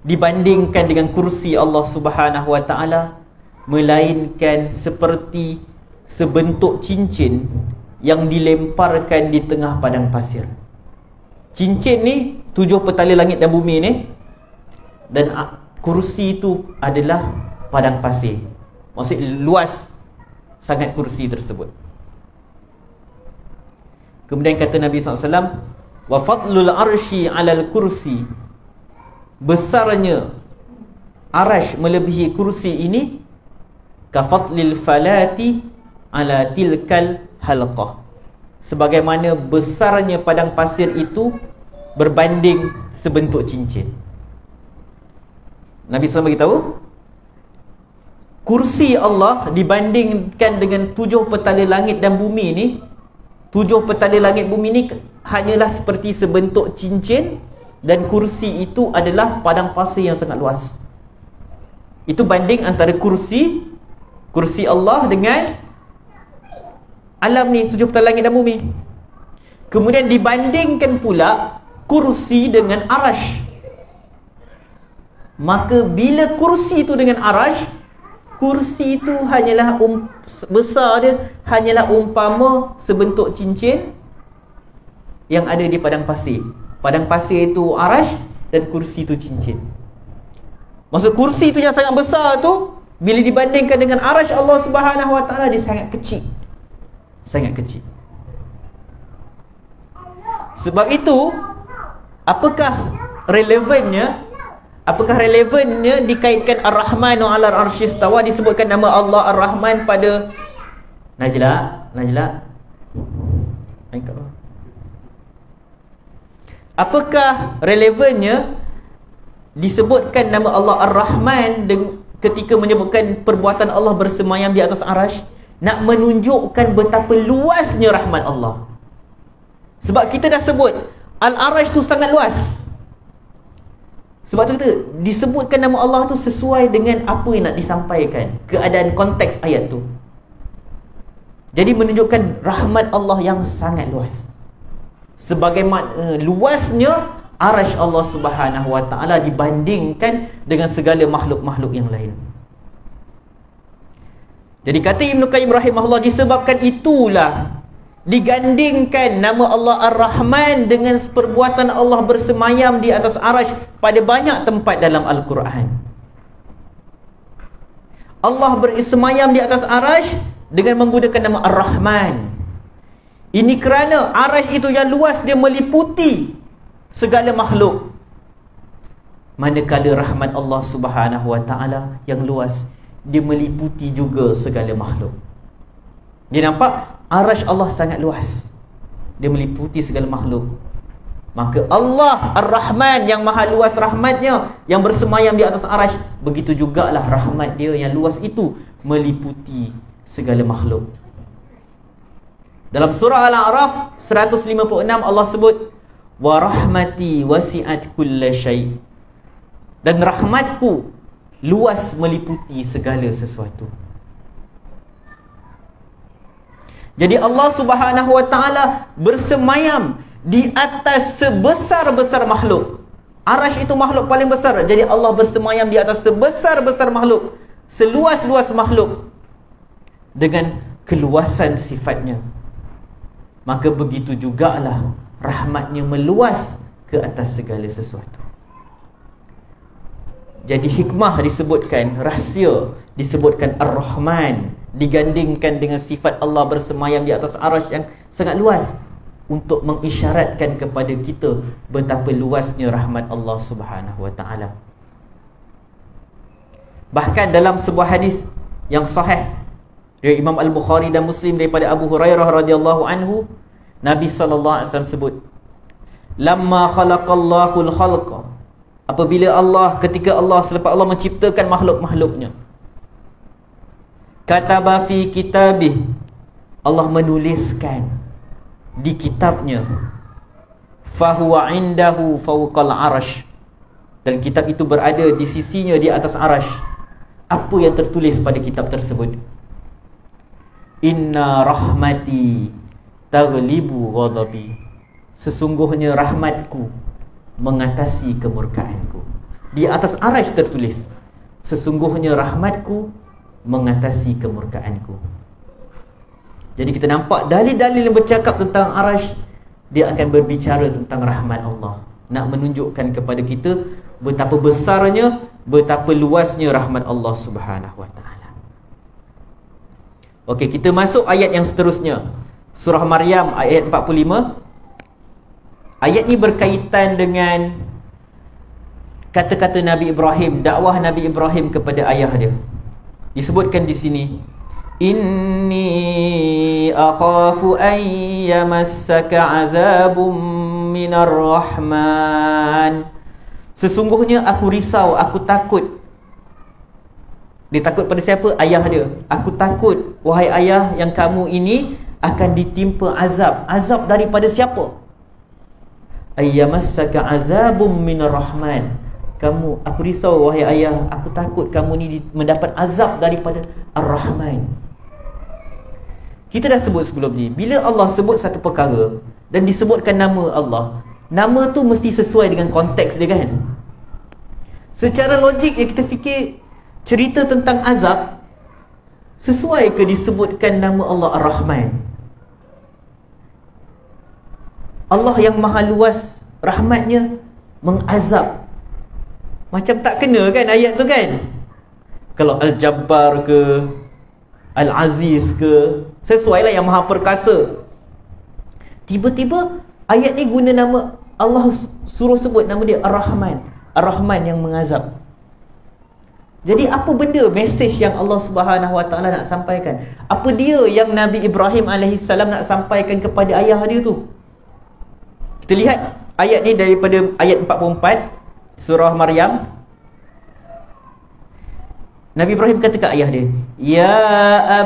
dibandingkan dengan kursi Allah Subhanahu wa taala, melainkan seperti sebentuk cincin yang dilemparkan di tengah padang pasir. Cincin ni 7 petala langit dan bumi ni, dan kursi itu adalah padang pasir. Maksudnya luas sangat kursi tersebut. Kemudian kata Nabi SAW, wa fadlul arsy 'alal kursi. Besarnya arash melebihi kursi ini, ka fadlil falati 'ala tilkal halqah. Sebagaimana besarnya padang pasir itu berbanding sebentuk cincin. Nabi SAW beritahu, kursi Allah dibandingkan dengan 7 petala langit dan bumi ni, 7 petala langit bumi ni hanyalah seperti sebentuk cincin, dan kursi itu adalah padang pasir yang sangat luas. Itu banding antara kursi Allah dengan alam ni, 7 petala langit dan bumi. Kemudian dibandingkan pula kursi dengan arash. Maka bila kursi itu dengan arash, kursi itu hanyalah besar dia hanyalah umpama sebentuk cincin yang ada di padang pasir. Padang pasir itu arash dan kursi itu cincin. Maksud kursi itu yang sangat besar tu, bila dibandingkan dengan arash Allah Subhanahu wa taala, dia sangat kecil. Sangat kecil. Sebab itu, apakah relevannya dikaitkan Ar-Rahmanu 'alal arsy istawa, disebutkan nama Allah Ar-Rahman pada Najla. Apakah relevannya disebutkan nama Allah Ar-Rahman ketika menyebutkan perbuatan Allah bersemayam di atas arash? Nak menunjukkan betapa luasnya rahmat Allah. Sebab kita dah sebut Al-Arash tu sangat luas. Sebab tu kita disebutkan nama Allah tu sesuai dengan apa yang nak disampaikan, keadaan konteks ayat tu. Jadi menunjukkan rahmat Allah yang sangat luas. Sebagaimana luasnya arash Allah Subhanahu wa taala dibandingkan dengan segala makhluk-makhluk yang lain. Jadi kata Ibn Qayyim rahimahullah, disebabkan itulah digandingkan nama Allah Ar-Rahman dengan perbuatan Allah bersemayam di atas arash pada banyak tempat dalam Al-Quran. Allah bersemayam di atas arash dengan menggunakan nama Ar-Rahman. Ini kerana arash itu yang luas, dia meliputi segala makhluk. Manakala rahmat Allah Subhanahu wa taala yang luas, dia meliputi juga segala makhluk. Dia nampak arash Allah sangat luas, dia meliputi segala makhluk. Maka Allah Ar-Rahman yang maha luas rahmatnya, yang bersemayam di atas arash, begitu jugalah rahmat dia yang luas itu meliputi segala makhluk. Dalam surah Al-A'raf 156 Allah sebut, wa rahmati wasi'at kulla syai', dan rahmatku luas meliputi segala sesuatu. Jadi Allah Subhanahu wa taala bersemayam di atas sebesar-besar makhluk. Arash itu makhluk paling besar. Jadi Allah bersemayam di atas sebesar-besar makhluk, seluas-luas makhluk, dengan keluasan sifatnya. Maka begitu jugalah rahmatnya meluas ke atas segala sesuatu. Jadi hikmah disebutkan, rahsia disebutkan Ar-Rahman, digandingkan dengan sifat Allah bersemayam di atas arasy yang sangat luas, untuk mengisyaratkan kepada kita betapa luasnya rahmat Allah Subhanahu wa taala. Bahkan dalam sebuah hadis yang sahih dari Imam Al-Bukhari dan Muslim daripada Abu Hurairah radhiyallahu anhu, Nabi sallallahu alaihi wasallam sebut, "Lamma khalaqallahu al-khalqa", apabila Allah, ketika Allah, selepas Allah menciptakan makhluk-makhluknya, kataba fi kitabih, Allah menuliskan di kitabnya, fahuwa indahu fawqal arash, dan kitab itu berada di sisinya di atas arash. Apa yang tertulis pada kitab tersebut? Inna rahmati taghlibu ghadabi, sesungguhnya rahmatku mengatasi kemurkaanku. Di atas arash tertulis, sesungguhnya rahmatku mengatasi kemurkaanku. Jadi kita nampak dalil-dalil yang bercakap tentang arash, dia akan berbicara tentang rahmat Allah, nak menunjukkan kepada kita betapa besarnya, betapa luasnya rahmat Allah Subhanahu wa taala. Okey, kita masuk ayat yang seterusnya. Surah Maryam ayat 45. Ayat ni berkaitan dengan kata-kata Nabi Ibrahim, dakwah Nabi Ibrahim kepada ayah dia. Disebutkan di sini, inni akhafu an yamassaka azabun minar rahman. Sesungguhnya aku risau, aku takut. Dia takut pada siapa? Ayah dia. Aku takut, wahai ayah, yang kamu ini akan ditimpa azab. Azab daripada siapa? Ayyamassaka azabun minar rahman. Aku risau, wahai ayah, aku takut kamu ni mendapat azab daripada Ar-Rahman. Kita dah sebut sebelum ni, bila Allah sebut satu perkara dan disebutkan nama Allah, nama tu mesti sesuai dengan konteks dia, kan? Secara logik yang kita fikir, cerita tentang azab, sesuai ke disebutkan nama Allah Ar-Rahman? Allah yang maha luas rahmatnya mengazab, macam tak kena kan ayat tu, kan? Kalau Al-Jabbar ke, Al-Aziz ke, sesuai lah yang maha perkasa. Tiba-tiba ayat ni guna nama Allah, suruh sebut nama dia Ar-Rahman. Ar-Rahman yang mengazab. Jadi apa benda mesej yang Allah Subhanahu wa taala nak sampaikan? Apa dia yang Nabi Ibrahim AS nak sampaikan kepada ayah dia tu? Kita lihat ayat ni daripada ayat 44 Surah Maryam. Nabi Ibrahim kata ke ayah dia, ya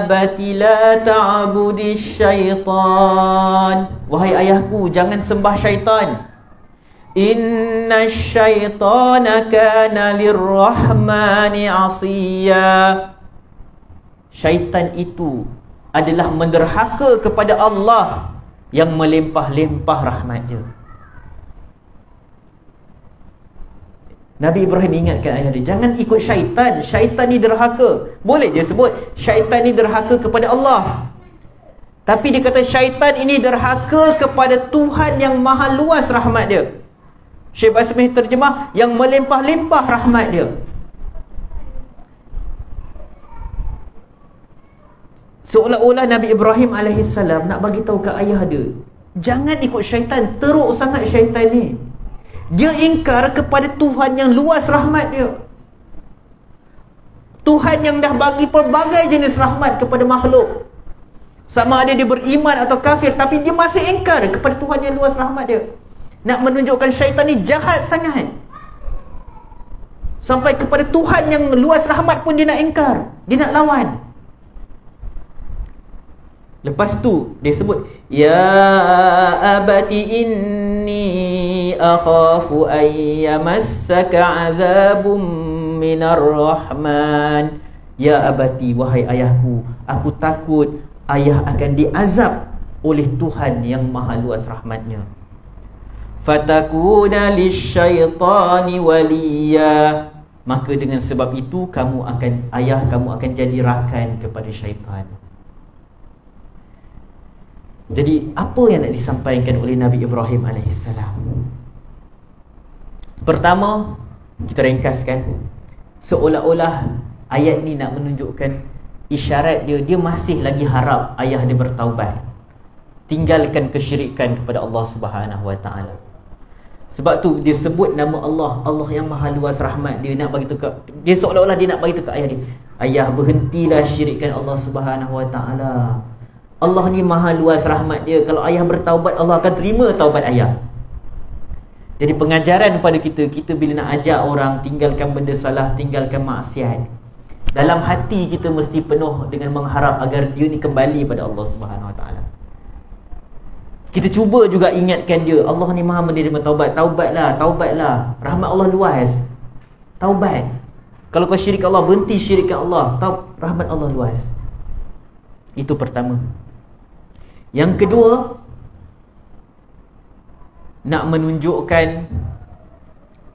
abati la ta'budis syaitan, wahai ayahku, jangan sembah syaitan. Inna syaitana kana lirrahmani asiya. Syaitan itu adalah menderhaka kepada Allah yang melimpah-limpah rahmatnya. Nabi Ibrahim ingatkan ayah dia, jangan ikut syaitan. Syaitan ni derhaka. Boleh dia sebut syaitan ni derhaka kepada Allah, tapi dia kata syaitan ini derhaka kepada Tuhan yang maha luas rahmat dia. Syekh Basmi terjemah, yang melimpah-limpah rahmat dia. Seolah-olah Nabi Ibrahim AS nak bagi tahu ke ayah dia, jangan ikut syaitan. Teruk sangat syaitan ni. Dia ingkar kepada Tuhan yang luas rahmat dia. Tuhan yang dah bagi pelbagai jenis rahmat kepada makhluk. Sama ada dia beriman atau kafir, tapi dia masih ingkar kepada Tuhan yang luas rahmat dia. Nak menunjukkan syaitan ni jahat sangat. Sampai kepada Tuhan yang luas rahmat pun dia nak ingkar, dia nak lawan. Lepas tu dia sebut, ya abati inni akhafu an yamassaka azabun minar rahman. Ya abati, wahai ayahku, aku takut ayah akan diazab oleh Tuhan yang maha luas rahmatnya. Fatakuna lisyaitani waliya, maka dengan sebab itu ayah kamu akan jadi rakan kepada syaitan. Jadi apa yang nak disampaikan oleh Nabi Ibrahim AS? Pertama, kita ringkaskan, seolah-olah ayat ni nak menunjukkan isyarat dia masih lagi harap ayah dia bertaubat, tinggalkan kesyirikan kepada Allah Subhanahu Wa Taala. Sebab tu dia sebut nama Allah, Allah yang maha luas rahmat. Dia nak bagi tu ke, dia seolah-olah dia nak bagi tu ke ayah dia, ayah berhentilah syirikkan Allah Subhanahu Wa Taala. Allah ni maha luas rahmat dia. Kalau ayah bertaubat, Allah akan terima taubat ayah. Jadi pengajaran kepada kita, kita bila nak ajak orang tinggalkan benda salah, tinggalkan maksiat, dalam hati kita mesti penuh dengan mengharap agar dia ni kembali pada Allah Subhanahu Wa Taala. Kita cuba juga ingatkan dia, Allah ni maha menerima taubat. Taubatlah. Rahmat Allah luas. Taubat. Kalau kau syirik Allah, berhenti syirikkan Allah. Rahmat Allah luas. Itu pertama. Yang kedua, nak menunjukkan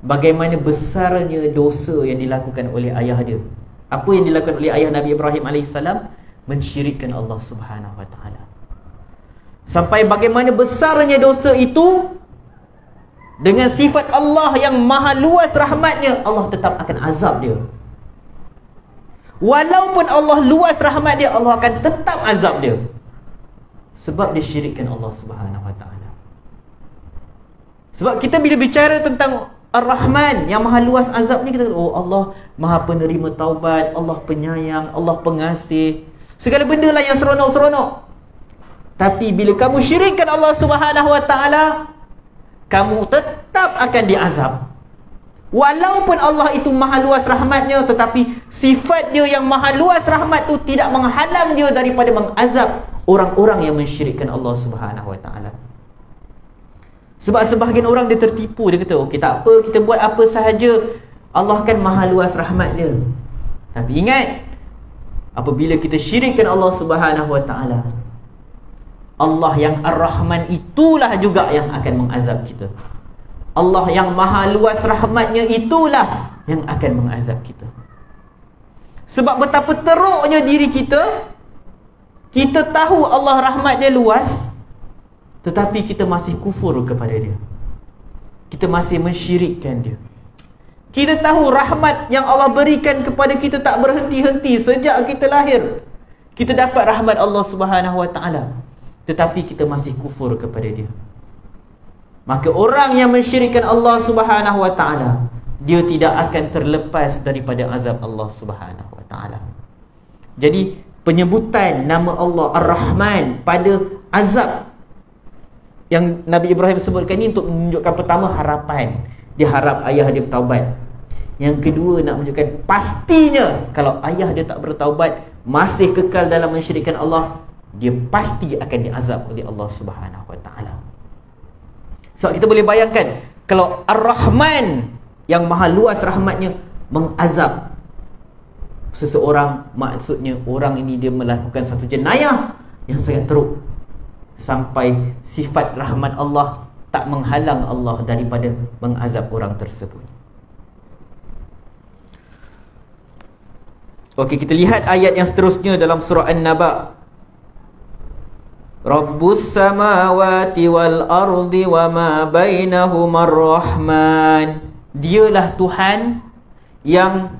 bagaimana besarnya dosa yang dilakukan oleh ayah dia. Apa yang dilakukan oleh ayah Nabi Ibrahim AS? Mensyirikkan Allah Subhanahu Wa Taala. Sampai bagaimana besarnya dosa itu, dengan sifat Allah yang maha luas rahmatnya, Allah tetap akan azab dia. Walaupun Allah luas rahmat dia, Allah akan tetap azab dia, sebab dia syirikkan Allah Subhanahu Wa Taala. Sebab kita bila bicara tentang Ar-Rahman yang maha luas azab ni, kita kata, oh Allah maha penerima taubat, Allah penyayang, Allah pengasih, segala benda lah yang seronok-seronok. Tapi bila kamu syirikkan Allah Subhanahu Wa Taala, kamu tetap akan diazab. Walaupun Allah itu maha luas rahmatnya, tetapi sifat dia yang maha luas rahmat tu tidak menghalang dia daripada mengazab orang-orang yang mensyirikkan Allah Subhanahu Wa Taala. Sebab sebahagian orang dia tertipu, dia kata, okey tak apa, kita buat apa sahaja, Allah kan maha luas rahmat dia. Tapi ingat, apabila kita syirikkan Allah Subhanahu Wa Taala, Allah yang Ar-Rahman itulah juga yang akan mengazab kita. Allah yang maha luas rahmatnya itulah yang akan mengazab kita. Sebab betapa teruknya diri kita, kita tahu Allah rahmat dia luas, tetapi kita masih kufur kepada dia. Kita masih mensyirikkan dia. Kita tahu rahmat yang Allah berikan kepada kita tak berhenti-henti sejak kita lahir. Kita dapat rahmat Allah Subhanahu Wa Taala, tetapi kita masih kufur kepada dia. Maka orang yang mensyirikkan Allah Subhanahu Wa Taala, dia tidak akan terlepas daripada azab Allah Subhanahu Wa Taala. Jadi penyebutan nama Allah Ar-Rahman pada azab yang Nabi Ibrahim sebutkan ni untuk menunjukkan, pertama, harapan. Dia harap ayah dia bertaubat. Yang kedua, nak menunjukkan pastinya kalau ayah dia tak bertaubat, masih kekal dalam mensyirikkan Allah, dia pasti akan diazab oleh Allah Subhanahu Wa Taala. Sebab kita boleh bayangkan, kalau Ar-Rahman yang maha luas rahmatnya mengazab seseorang, maksudnya orang ini dia melakukan satu jenayah yang sangat teruk, sampai sifat rahmat Allah tak menghalang Allah daripada mengazab orang tersebut. Okey, kita lihat ayat yang seterusnya dalam surah An-Naba. Rabbus samawati wal ardi wa ma bainahuma ar-Rahman. Dialah Tuhan yang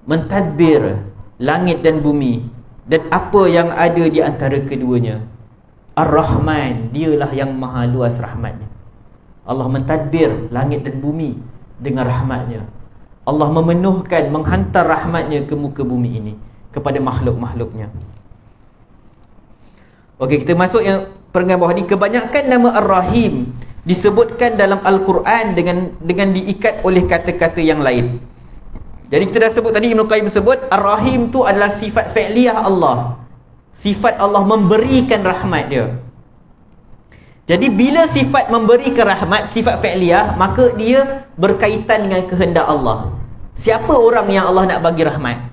mentadbir langit dan bumi dan apa yang ada di antara keduanya. Ar-Rahman, dialah yang maha luas rahmatnya. Allah mentadbir langit dan bumi dengan rahmatnya. Allah memenuhkan, menghantar rahmatnya ke muka bumi ini, kepada makhluk-makhluknya. Okey, kita masuk yang perenggan bawah ni. Kebanyakan nama Ar-Rahim disebutkan dalam Al-Quran dengan diikat oleh kata-kata yang lain. Jadi kita dah sebut tadi, Ibn Qayyim sebut Ar-Rahim tu adalah sifat fi'liyah Allah. Sifat Allah memberikan rahmat dia. Jadi bila sifat memberikan rahmat, sifat fi'liyah, maka dia berkaitan dengan kehendak Allah. Siapa orang yang Allah nak bagi rahmat?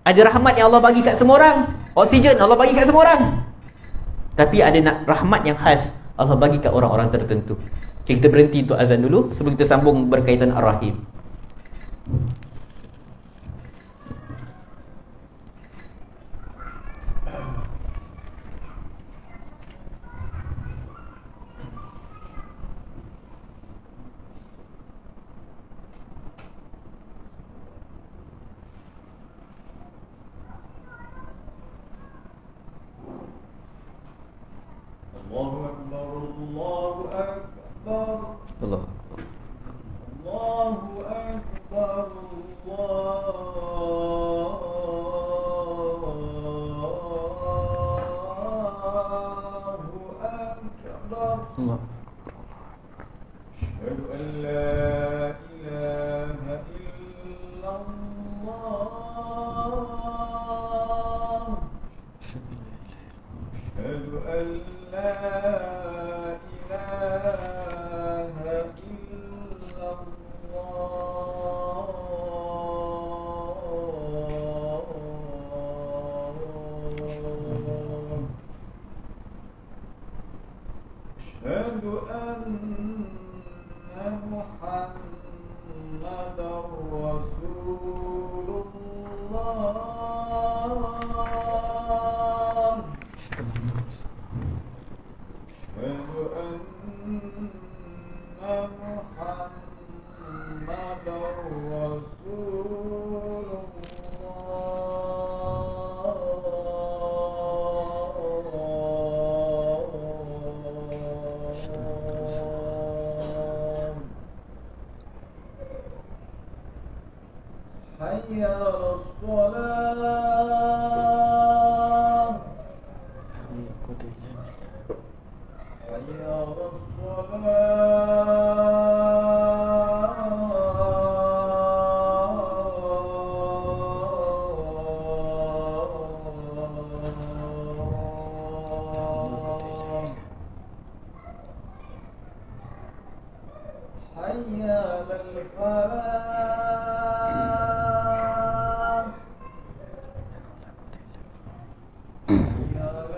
Ada rahmat yang Allah bagi kat semua orang. Oksigen Allah bagi kat semua orang. Tapi ada rahmat yang khas Allah bagi kat orang-orang tertentu. Okay, kita berhenti untuk azan dulu sebelum kita sambung berkaitan Ar-Rahim. Allah. Allah. أشهد أن لا إله إلا الله أشهد أن لا إله إلا الله أشهد أن محمد رسول الله أشهد أن محمد رسول حي على الصلاة حي على الصلاة حي على الفلاح حي على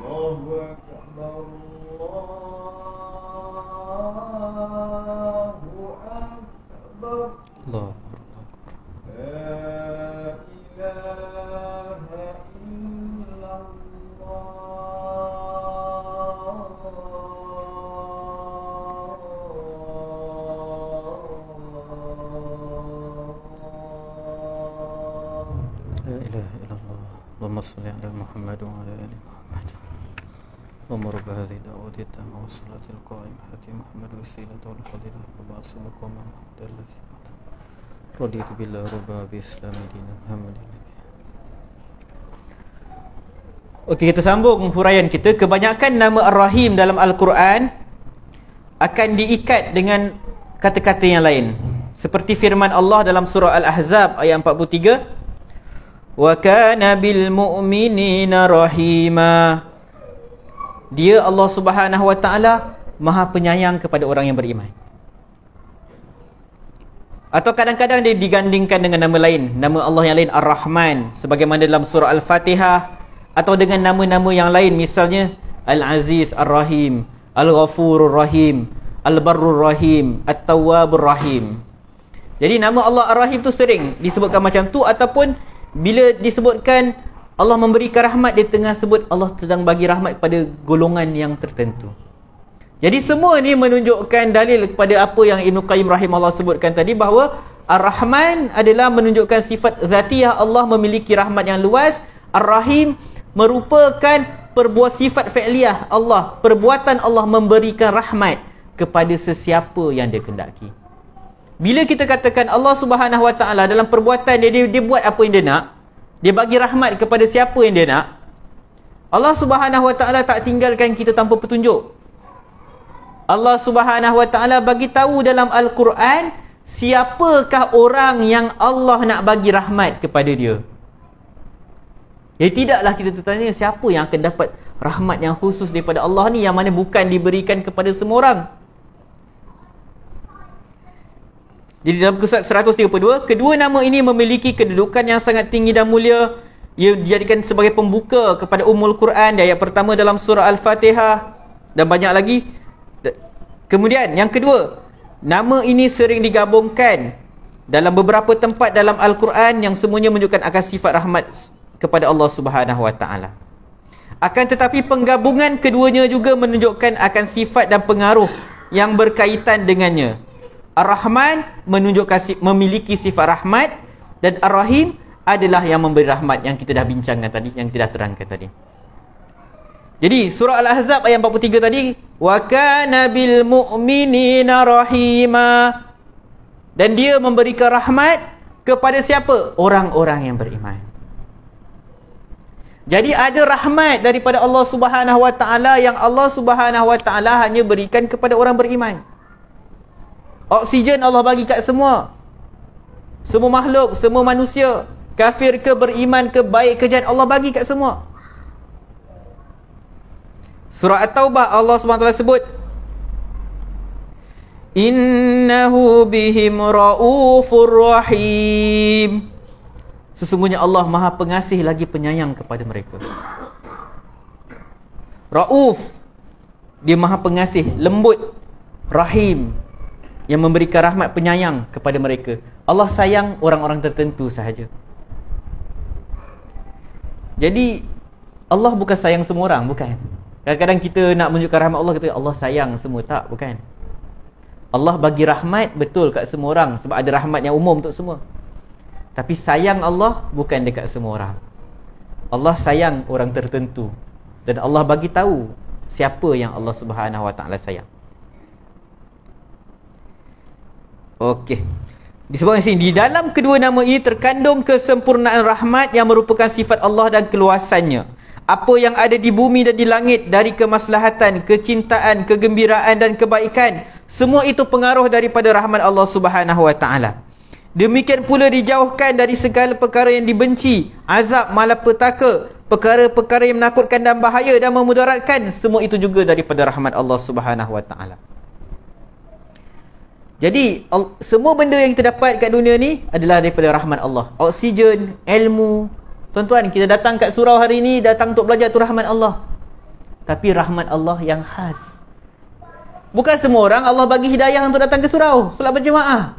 الله أكبر الله أكبر Allah. لا إله إلا الله La ilaha illallah. Allahumma salli ala Muhammad wa ala ali Muhammad. اللهم رب هذه الدعوة التامة والصلاة القائمة آت محمد الوسيلة والفضيلة وبعث مقاما محمودا الذي رضيت بالله ربا بإسلام دينا محمد نبيا. Okey, kita sambung huraian kita. Kebanyakan nama Ar-Rahim dalam Al-Quran akan diikat dengan kata-kata yang lain. Seperti firman Allah dalam surah Al-Ahzab ayat 43, wa kana bil mu'minina rahima. Dia Allah Subhanahu wa taala Maha penyayang kepada orang yang beriman. Atau kadang-kadang dia digandingkan dengan nama lain, nama Allah yang lain Ar-Rahman, sebagaimana dalam surah Al-Fatihah, atau dengan nama-nama yang lain, misalnya Al-Aziz Ar-Rahim, Al-Ghafurur Rahim, Al-Barrur Rahim, At-Tawwabur Rahim. Jadi nama Allah Ar-Rahim tu sering disebutkan macam tu, ataupun bila disebutkan Allah memberikan rahmat, dia tengah sebut Allah sedang bagi rahmat kepada golongan yang tertentu. Jadi semua ni menunjukkan dalil kepada apa yang Ibn Qayyim rahimahullah sebutkan tadi, bahawa Ar-Rahman adalah menunjukkan sifat zatiyah Allah memiliki rahmat yang luas. Ar-Rahim merupakan perbuatan sifat fi'liyah Allah, perbuatan Allah memberikan rahmat kepada sesiapa yang dia kendaki. Bila kita katakan Allah Subhanahu wa taala dalam perbuatan dia buat apa yang dia nak, dia bagi rahmat kepada siapa yang dia nak. Allah Subhanahu wa taala tak tinggalkan kita tanpa petunjuk. Allah Subhanahu wa taala bagi tahu dalam Al-Quran siapakah orang yang Allah nak bagi rahmat kepada dia. Jadi tidaklah kita tertanya siapa yang akan dapat rahmat yang khusus daripada Allah ni, yang mana bukan diberikan kepada semua orang. Jadi dalam surat 132, kedua nama ini memiliki kedudukan yang sangat tinggi dan mulia. Ia dijadikan sebagai pembuka kepada Ummul Quran, ayat pertama dalam surah Al-Fatihah, dan banyak lagi. Kemudian yang kedua, nama ini sering digabungkan dalam beberapa tempat dalam Al-Quran yang semuanya menunjukkan akan sifat rahmat kepada Allah Subhanahu wa taala. Akan tetapi penggabungan keduanya juga menunjukkan akan sifat dan pengaruh yang berkaitan dengannya. Ar-Rahman menunjukkan memiliki sifat rahmat, dan Ar-Rahim adalah yang memberi rahmat yang kita dah bincangkan tadi, yang kita dah terangkan tadi. Jadi surah Al-Ahzab ayat 43 tadi, wa kana bil mu'minina rahima, dan dia memberikan rahmat kepada siapa? Orang-orang yang beriman. Jadi ada rahmat daripada Allah Subhanahu Wa Taala yang Allah Subhanahu Wa Taala hanya berikan kepada orang beriman. Oksigen Allah bagi kat semua. Semua makhluk, semua manusia, kafir ke, beriman ke, baik ke, jahat, Allah bagi kat semua. Surah At-Taubah Allah SWT sebut, innahu bihim raufur rahim. Sesungguhnya Allah Maha Pengasih lagi penyayang kepada mereka. Rauf, dia Maha Pengasih, lembut. Rahim, yang memberikan rahmat, penyayang kepada mereka. Allah sayang orang-orang tertentu sahaja. Jadi Allah bukan sayang semua orang, bukan. Kadang-kadang kita nak menunjukkan rahmat Allah, kita Allah sayang semua, tak, bukan. Allah bagi rahmat betul kat semua orang, sebab ada rahmat yang umum untuk semua. Tapi sayang Allah bukan dekat semua orang. Allah sayang orang tertentu, dan Allah bagi tahu siapa yang Allah Subhanahu Wa Taala sayang. Okey. Disebutkan sini, di dalam kedua nama ini terkandung kesempurnaan rahmat yang merupakan sifat Allah dan keluasannya. Apa yang ada di bumi dan di langit dari kemaslahatan, kecintaan, kegembiraan dan kebaikan, semua itu pengaruh daripada rahmat Allah Subhanahu Wa Taala. Demikian pula dijauhkan dari segala perkara yang dibenci, azab, malapetaka, perkara-perkara yang menakutkan dan bahaya dan memudaratkan, semua itu juga daripada rahmat Allah Subhanahu Wa Taala. Jadi semua benda yang kita dapat kat dunia ni adalah daripada rahmat Allah. Oksigen, ilmu. Tuan-tuan, kita datang kat surau hari ni, datang untuk belajar tu rahmat Allah. Tapi rahmat Allah yang khas. Bukan semua orang Allah bagi hidayah untuk datang ke surau solat berjemaah.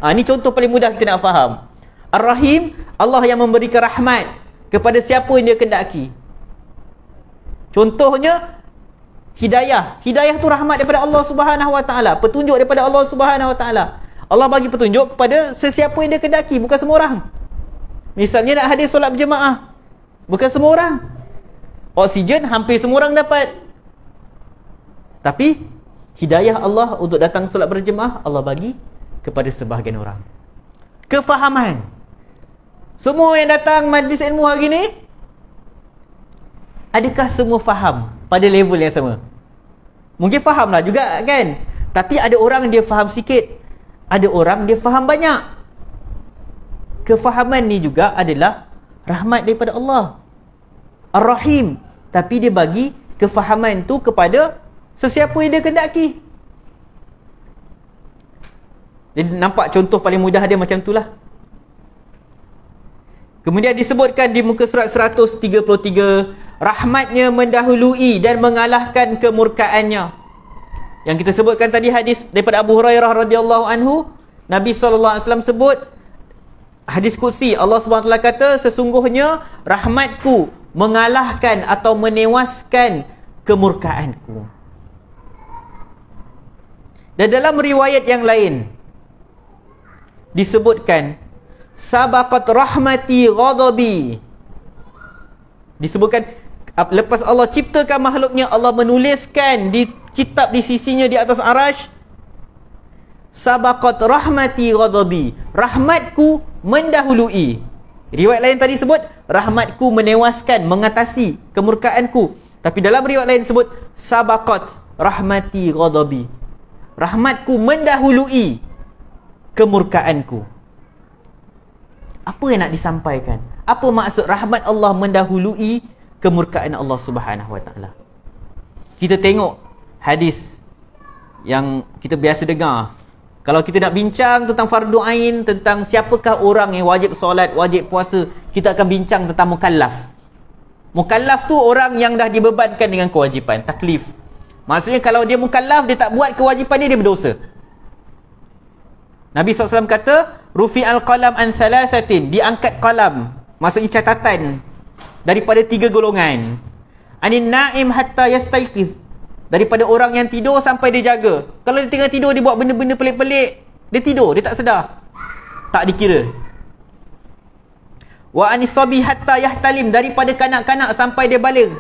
Ini contoh paling mudah kita nak faham. Ar-Rahim, Allah yang memberikan rahmat kepada siapa yang dia kendaki. Contohnya hidayah. Hidayah tu rahmat daripada Allah Subhanahu Wa Taala, petunjuk daripada Allah Subhanahu Wa Taala. Allah bagi petunjuk kepada sesiapa yang dia kendaki, bukan semua orang. Misalnya nak hadir solat berjemaah, bukan semua orang. Oksigen hampir semua orang dapat. Tapi hidayah Allah untuk datang solat berjemaah Allah bagi kepada sebahagian orang. Kefahaman. Semua yang datang majlis ilmu hari ni, adakah semua faham pada level yang sama? Mungkin fahamlah juga kan. Tapi ada orang dia faham sikit, ada orang dia faham banyak. Kefahaman ni juga adalah rahmat daripada Allah Ar-Rahim, tapi dia bagi kefahaman tu kepada sesiapa yang dia kendaki. Jadi nampak contoh paling mudah dia macam itulah. Kemudian disebutkan di muka surat 133, rahmatnya mendahului dan mengalahkan kemurkaannya. Yang kita sebutkan tadi hadis daripada Abu Hurairah radhiyallahu anhu, Nabi SAW sebut hadis qudsi, Allah SWT kata, sesungguhnya rahmatku mengalahkan atau menewaskan kemurkaanku. Dan dalam riwayat yang lain disebutkan, sabaqat rahmati ghadabi. Disebutkan lepas Allah ciptakan makhluknya, Allah menuliskan di kitab di sisinya di atas arasy, sabaqat rahmati ghadabi, rahmatku mendahului. Riwayat lain tadi sebut rahmatku menewaskan, mengatasi kemurkaanku. Tapi dalam riwayat lain sebut sabaqat rahmati ghadabi, rahmatku mendahului kemurkaanku. Apa yang nak disampaikan? Apa maksud rahmat Allah mendahului kemurkaan Allah Subhanahu Wa Taala? Kita tengok hadis yang kita biasa dengar. Kalau kita nak bincang tentang fardu ain, tentang siapakah orang yang wajib solat, wajib puasa, kita akan bincang tentang mukallaf. Mukallaf tu orang yang dah dibebankan dengan kewajipan, taklif. Maksudnya kalau dia mukallaf, dia tak buat kewajipan dia berdosa. Nabi SAW kata, rufi'al qalam an thalathatin, diangkat qalam, maksudnya catatan, daripada 3 golongan. Anin naim hatta yastayqiz. Daripada orang yang tidur sampai dia jaga. Kalau dia tengah tidur, dia buat benda-benda pelik-pelik, dia tidur, dia tak sedar, tak dikira. Wa anis sabi hatta yahtalim. Daripada kanak-kanak sampai dia baligh.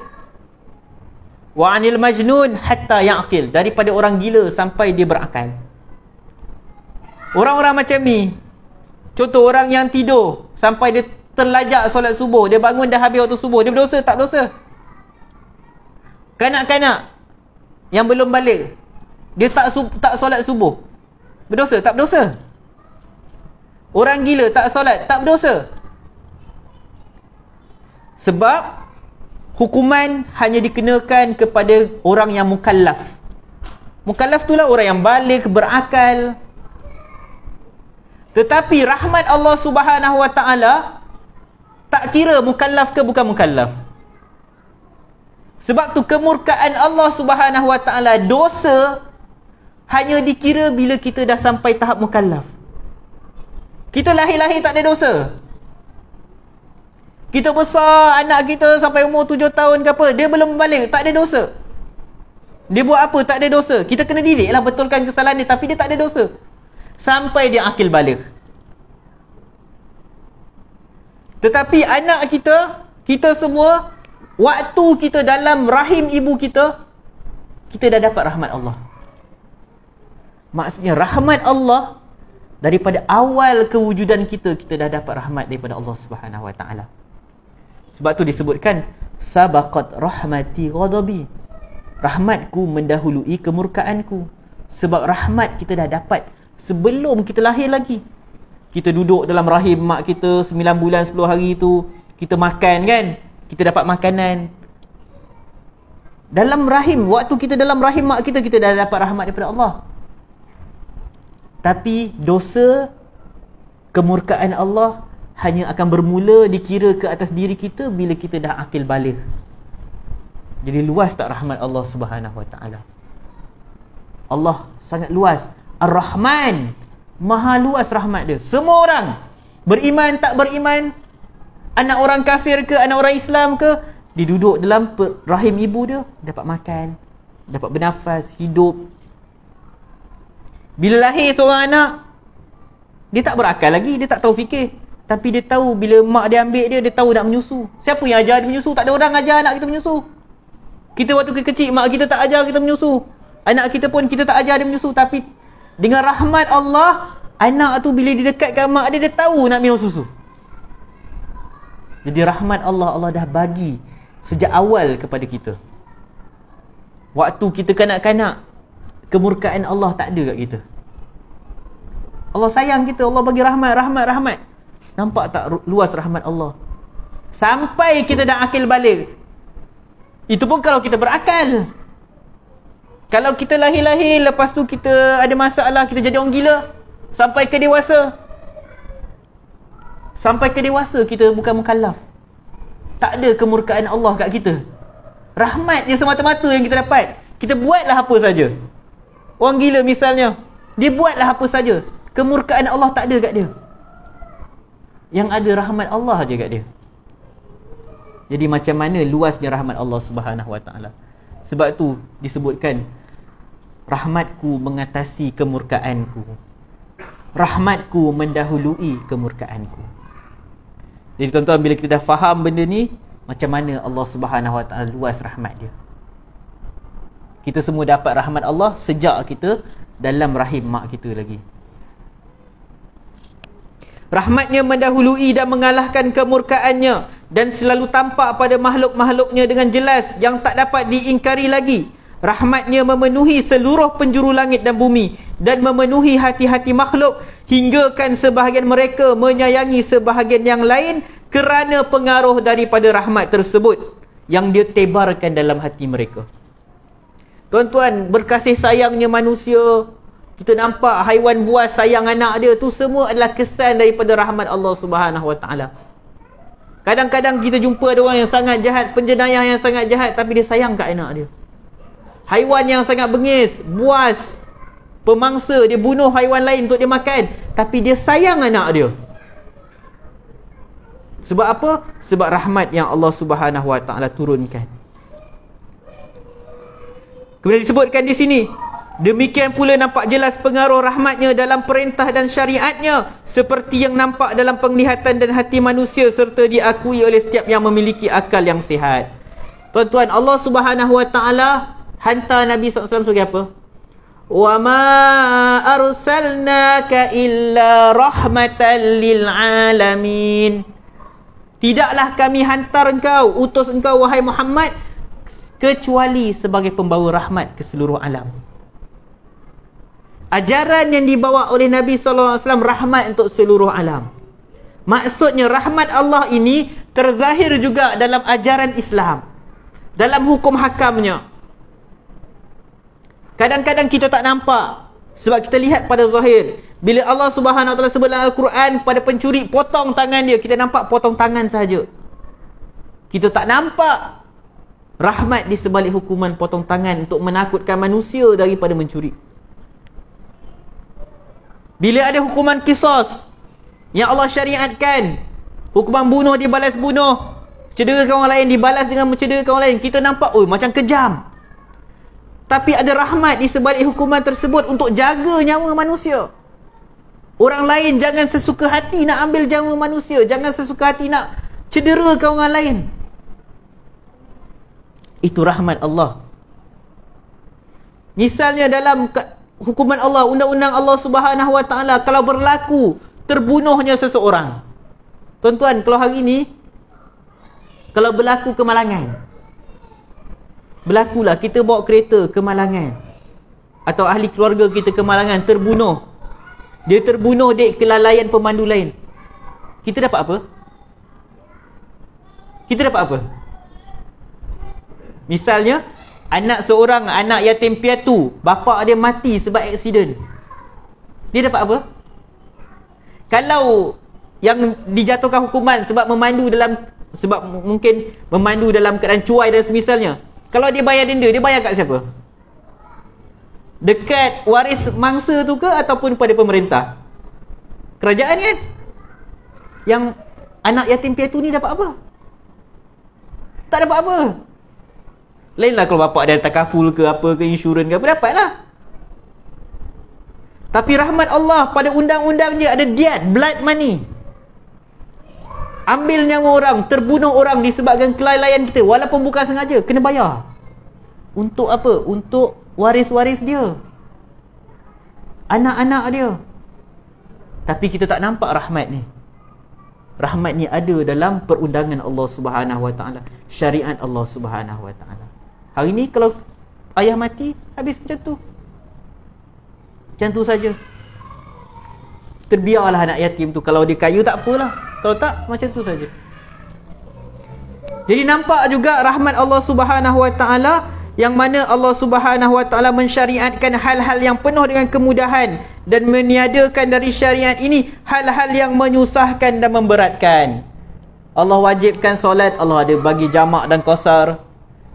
Wa anil majnun hatta ya'qil. Daripada orang gila sampai dia berakal. Orang-orang macam ni, contoh orang yang tidur sampai dia terlajak solat subuh, dia bangun dah habis waktu subuh, dia berdosa tak berdosa? Kanak-kanak yang belum balik, dia tak solat subuh, berdosa tak berdosa? Orang gila tak solat, tak berdosa? Sebab hukuman hanya dikenakan kepada orang yang mukallaf. Mukallaf itulah orang yang balik, berakal. Tetapi rahmat Allah Subhanahu Wa Taala tak kira mukallaf ke bukan mukallaf. Sebab tu kemurkaan Allah Subhanahu Wa Taala, dosa hanya dikira bila kita dah sampai tahap mukallaf. Kita lahir-lahir tak ada dosa. Kita besar, anak kita sampai umur 7 tahun ke apa, dia belum balik, tak ada dosa. Dia buat apa, tak ada dosa. Kita kena didik lah, betulkan kesalahan dia, tapi dia tak ada dosa sampai dia akil baligh. Tetapi anak kita, kita semua, waktu kita dalam rahim ibu kita, kita dah dapat rahmat Allah. Maksudnya rahmat Allah, daripada awal kewujudan kita, kita dah dapat rahmat daripada Allah Subhanahu Wa Taala. Sebab tu disebutkan sabaqat rahmati ghadabi. Rahmatku mendahului kemurkaanku. Sebab rahmat kita dah dapat sebelum kita lahir lagi. Kita duduk dalam rahim mak kita 9 bulan 10 hari tu, kita makan kan, kita dapat makanan dalam rahim. Waktu kita dalam rahim mak kita, kita dah dapat rahmat daripada Allah. Tapi dosa, kemurkaan Allah hanya akan bermula dikira ke atas diri kita bila kita dah akil baligh. Jadi luas tak rahmat Allah Subhanahu Wa Taala? Allah sangat luas. Ar-Rahman, maha luas rahmat dia. Semua orang, beriman tak beriman, anak orang kafir ke, anak orang Islam ke, dia duduk dalam rahim ibu dia, dapat makan, dapat bernafas, hidup. Bila lahir seorang anak, dia tak berakal lagi, dia tak tahu fikir. Tapi dia tahu bila mak dia ambil dia, dia tahu nak menyusu. Siapa yang ajar dia menyusu? Tak ada orang ajar anak kita menyusu. Kita waktu kecil, mak kita tak ajar kita menyusu. Anak kita pun kita tak ajar dia menyusu. Tapi dengan rahmat Allah, anak tu bila dia dekat kat mak dia, dia tahu nak minum susu. Jadi rahmat Allah, Allah dah bagi sejak awal kepada kita. Waktu kita kanak-kanak, kemurkaan Allah tak ada kat kita. Allah sayang kita, Allah bagi rahmat, rahmat, rahmat. Nampak tak luas rahmat Allah? Sampai kita dah akil baligh. Itu pun kalau kita berakal. Kalau kita lahir-lahir, lepas tu kita ada masalah, kita jadi orang gila, sampai ke dewasa. Sampai ke dewasa kita bukan mukallaf. Tak ada kemurkaan Allah kat kita. Rahmat je semata-mata yang kita dapat. Kita buatlah apa saja. Orang gila misalnya, dia buatlah apa saja, kemurkaan Allah tak ada kat dia. Yang ada rahmat Allah aja kat dia. Jadi macam mana luasnya rahmat Allah Subhanahu Wa Taala? Sebab tu disebutkan rahmatku mengatasi kemurkaanku. Rahmatku mendahului kemurkaanku. Jadi tuan-tuan, bila kita dah faham benda ni, macam mana Allah Subhanahu Wa Taala luas rahmat dia. Kita semua dapat rahmat Allah sejak kita dalam rahim mak kita lagi. Rahmatnya mendahului dan mengalahkan kemurkaannya, dan selalu tampak pada makhluk-makhluknya dengan jelas yang tak dapat diingkari lagi. Rahmatnya memenuhi seluruh penjuru langit dan bumi, dan memenuhi hati-hati makhluk, hinggakan sebahagian mereka menyayangi sebahagian yang lain kerana pengaruh daripada rahmat tersebut yang dia tebarkan dalam hati mereka. Tuan-tuan, berkasih sayangnya manusia, kita nampak haiwan buas sayang anak dia, tu semua adalah kesan daripada rahmat Allah Subhanahu Wa Taala. Kadang-kadang kita jumpa ada orang yang sangat jahat, penjenayah yang sangat jahat, tapi dia sayang kat anak dia. Haiwan yang sangat bengis, buas, pemangsa, dia bunuh haiwan lain untuk dia makan, tapi dia sayang anak dia. Sebab apa? Sebab rahmat yang Allah Subhanahu Wa Taala turunkan. Kemudian disebutkan di sini, demikian pula nampak jelas pengaruh rahmatnya dalam perintah dan syariatnya, seperti yang nampak dalam penglihatan dan hati manusia, serta diakui oleh setiap yang memiliki akal yang sihat. Tuan-tuan, Allah Subhanahu Wa Taala hantar Nabi SAW sebagai apa? Wa ma arsalnaka illa rahmatan lil alamin. Tidaklah kami hantar engkau, utus engkau wahai Muhammad, kecuali sebagai pembawa rahmat ke seluruh alam. Ajaran yang dibawa oleh Nabi SAW rahmat untuk seluruh alam. Maksudnya rahmat Allah ini terzahir juga dalam ajaran Islam, dalam hukum hakamnya. Kadang-kadang kita tak nampak, sebab kita lihat pada zahir. Bila Allah Subhanahu Wa Taala sebut dalam Al-Quran pada pencuri, potong tangan dia, kita nampak potong tangan saja. Kita tak nampak rahmat di sebalik hukuman potong tangan untuk menakutkan manusia daripada mencuri. Bila ada hukuman qisas yang Allah syariatkan, hukuman bunuh dibalas bunuh, cederakan orang lain dibalas dengan mencederakan orang lain, kita nampak, oh macam kejam. Tapi ada rahmat di sebalik hukuman tersebut untuk jaga nyawa manusia. Orang lain jangan sesuka hati nak ambil nyawa manusia, jangan sesuka hati nak cederakan orang lain. Itu rahmat Allah. Misalnya dalam hukuman Allah, undang-undang Allah Subhanahu Wa Taala, kalau berlaku terbunuhnya seseorang. Tuan-tuan, kalau hari ini, kalau berlaku kemalangan, berlakulah kita bawa kereta kemalangan, atau ahli keluarga kita kemalangan, terbunuh. Dia terbunuh dek kelalaian pemandu lain. Kita dapat apa? Kita dapat apa? Misalnya, anak seorang, anak yatim piatu, bapa dia mati sebab aksiden. Dia dapat apa? Kalau yang dijatuhkan hukuman sebab memandu dalam, sebab mungkin memandu dalam keadaan cuai dan semisalnya, kalau dia bayar denda, dia bayar kat siapa? Dekat waris mangsa tu ke ataupun pada pemerintah? Kerajaan kan? Yang anak yatim piatu ni dapat apa? Tak dapat apa. Lainlah kalau bapak dia takaful ke apa ke, insurans ke apa, dapatlah. Tapi rahmat Allah pada undang-undang dia ada diat, blood money. Ambil nyawa orang, terbunuh orang disebabkan kelalaian kita, walaupun bukan sengaja, kena bayar. Untuk apa? Untuk waris-waris dia, anak-anak dia. Tapi kita tak nampak rahmat ni. Rahmat ni ada dalam perundangan Allah Subhanahu Wa Taala, syariat Allah Subhanahu Wa Taala. Hari ni kalau ayah mati, habis macam tu. Macam tu saja. Terbiarlah anak yatim tu. Kalau dia kaya tak apalah, kalau tak, macam tu saja. Jadi nampak juga rahmat Allah Subhanahu Wa Taala, yang mana Allah Subhanahu Wa Taala mensyariatkan hal-hal yang penuh dengan kemudahan dan meniadakan dari syariat ini hal-hal yang menyusahkan dan memberatkan. Allah wajibkan solat, Allah ada bagi jamak dan qasar.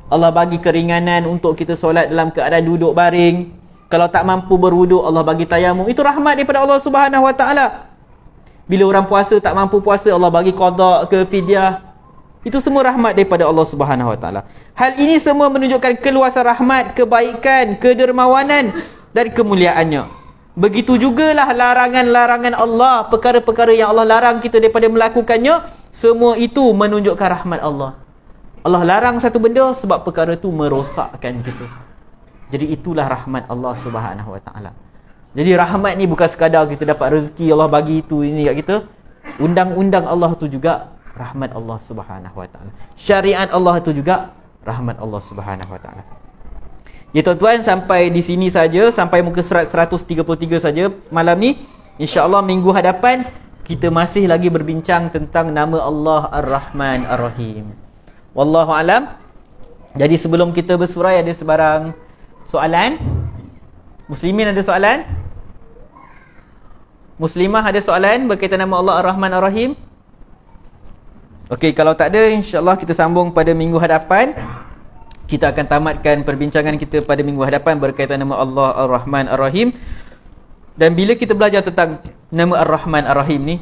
Allah bagi keringanan untuk kita solat dalam keadaan duduk baring. Kalau tak mampu berwuduk, Allah bagi tayamum. Itu rahmat daripada Allah Subhanahu Wa Taala. Bila orang puasa tak mampu puasa, Allah bagi qada ke fidyah. Itu semua rahmat daripada Allah Subhanahu Wa Taala. Hal ini semua menunjukkan keluasan rahmat, kebaikan, kedermawanan dan kemuliaannya. Begitu jugalah larangan-larangan Allah, perkara-perkara yang Allah larang kita daripada melakukannya, semua itu menunjukkan rahmat Allah. Allah larang satu benda sebab perkara itu merosakkan kita. Jadi itulah rahmat Allah Subhanahu Wa Taala. Jadi rahmat ni bukan sekadar kita dapat rezeki, Allah bagi itu ini kat kita. Undang-undang Allah tu juga rahmat Allah Subhanahu Wa Taala. Syariat Allah tu juga rahmat Allah Subhanahu Wa Taala. Ya tuan-tuan, sampai di sini saja, sampai muka surat 133 saja malam ni. InsyaAllah minggu hadapan kita masih lagi berbincang tentang nama Allah Ar-Rahman Ar-Rahim. Wallahu alam. Jadi sebelum kita bersurai, ada sebarang soalan? Muslimin ada soalan? Muslimah ada soalan berkaitan nama Allah Ar-Rahman Ar-Rahim? Okey, kalau tak ada, insya-Allah kita sambung pada minggu hadapan. Kita akan tamatkan perbincangan kita pada minggu hadapan berkaitan nama Allah Ar-Rahman Ar-Rahim. Dan bila kita belajar tentang nama Ar-Rahman Ar-Rahim ni,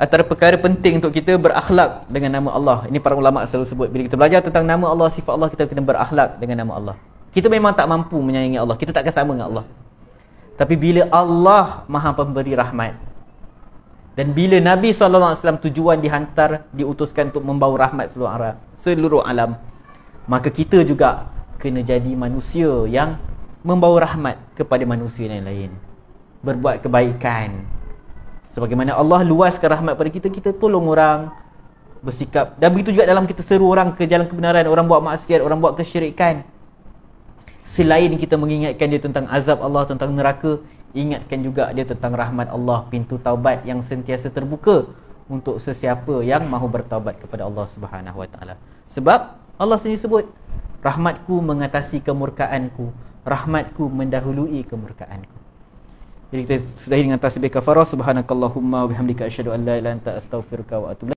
antara perkara penting untuk kita berakhlak dengan nama Allah. Ini para ulama selalu sebut, bila kita belajar tentang nama Allah, sifat Allah, kita kena berakhlak dengan nama Allah. Kita memang tak mampu menyayangi Allah. Kita takkan sama dengan Allah. Tapi bila Allah Maha Pemberi rahmat, dan bila Nabi SAW tujuan dihantar, diutuskan untuk membawa rahmat seluruh alam, maka kita juga kena jadi manusia yang membawa rahmat kepada manusia yang lain. Berbuat kebaikan. Sebagaimana Allah luaskan rahmat pada kita, kita tolong orang, bersikap. Dan begitu juga dalam kita seru orang ke jalan kebenaran, orang buat maksiat, orang buat kesyirikan. Selain kita mengingatkan dia tentang azab Allah, tentang neraka, ingatkan juga dia tentang rahmat Allah, pintu taubat yang sentiasa terbuka untuk sesiapa yang mahu bertaubat kepada Allah Subhanahu Wa Taala. Sebab Allah sendiri sebut, rahmatku mengatasi kemurkaanku, rahmatku mendahului kemurkaanku. Jadi kita sudahi dengan tasbih kafarah. Subhanakallahumma wa bihamdika asyhadu an la ilaha illa anta astaghfiruka wa atubu ilaik.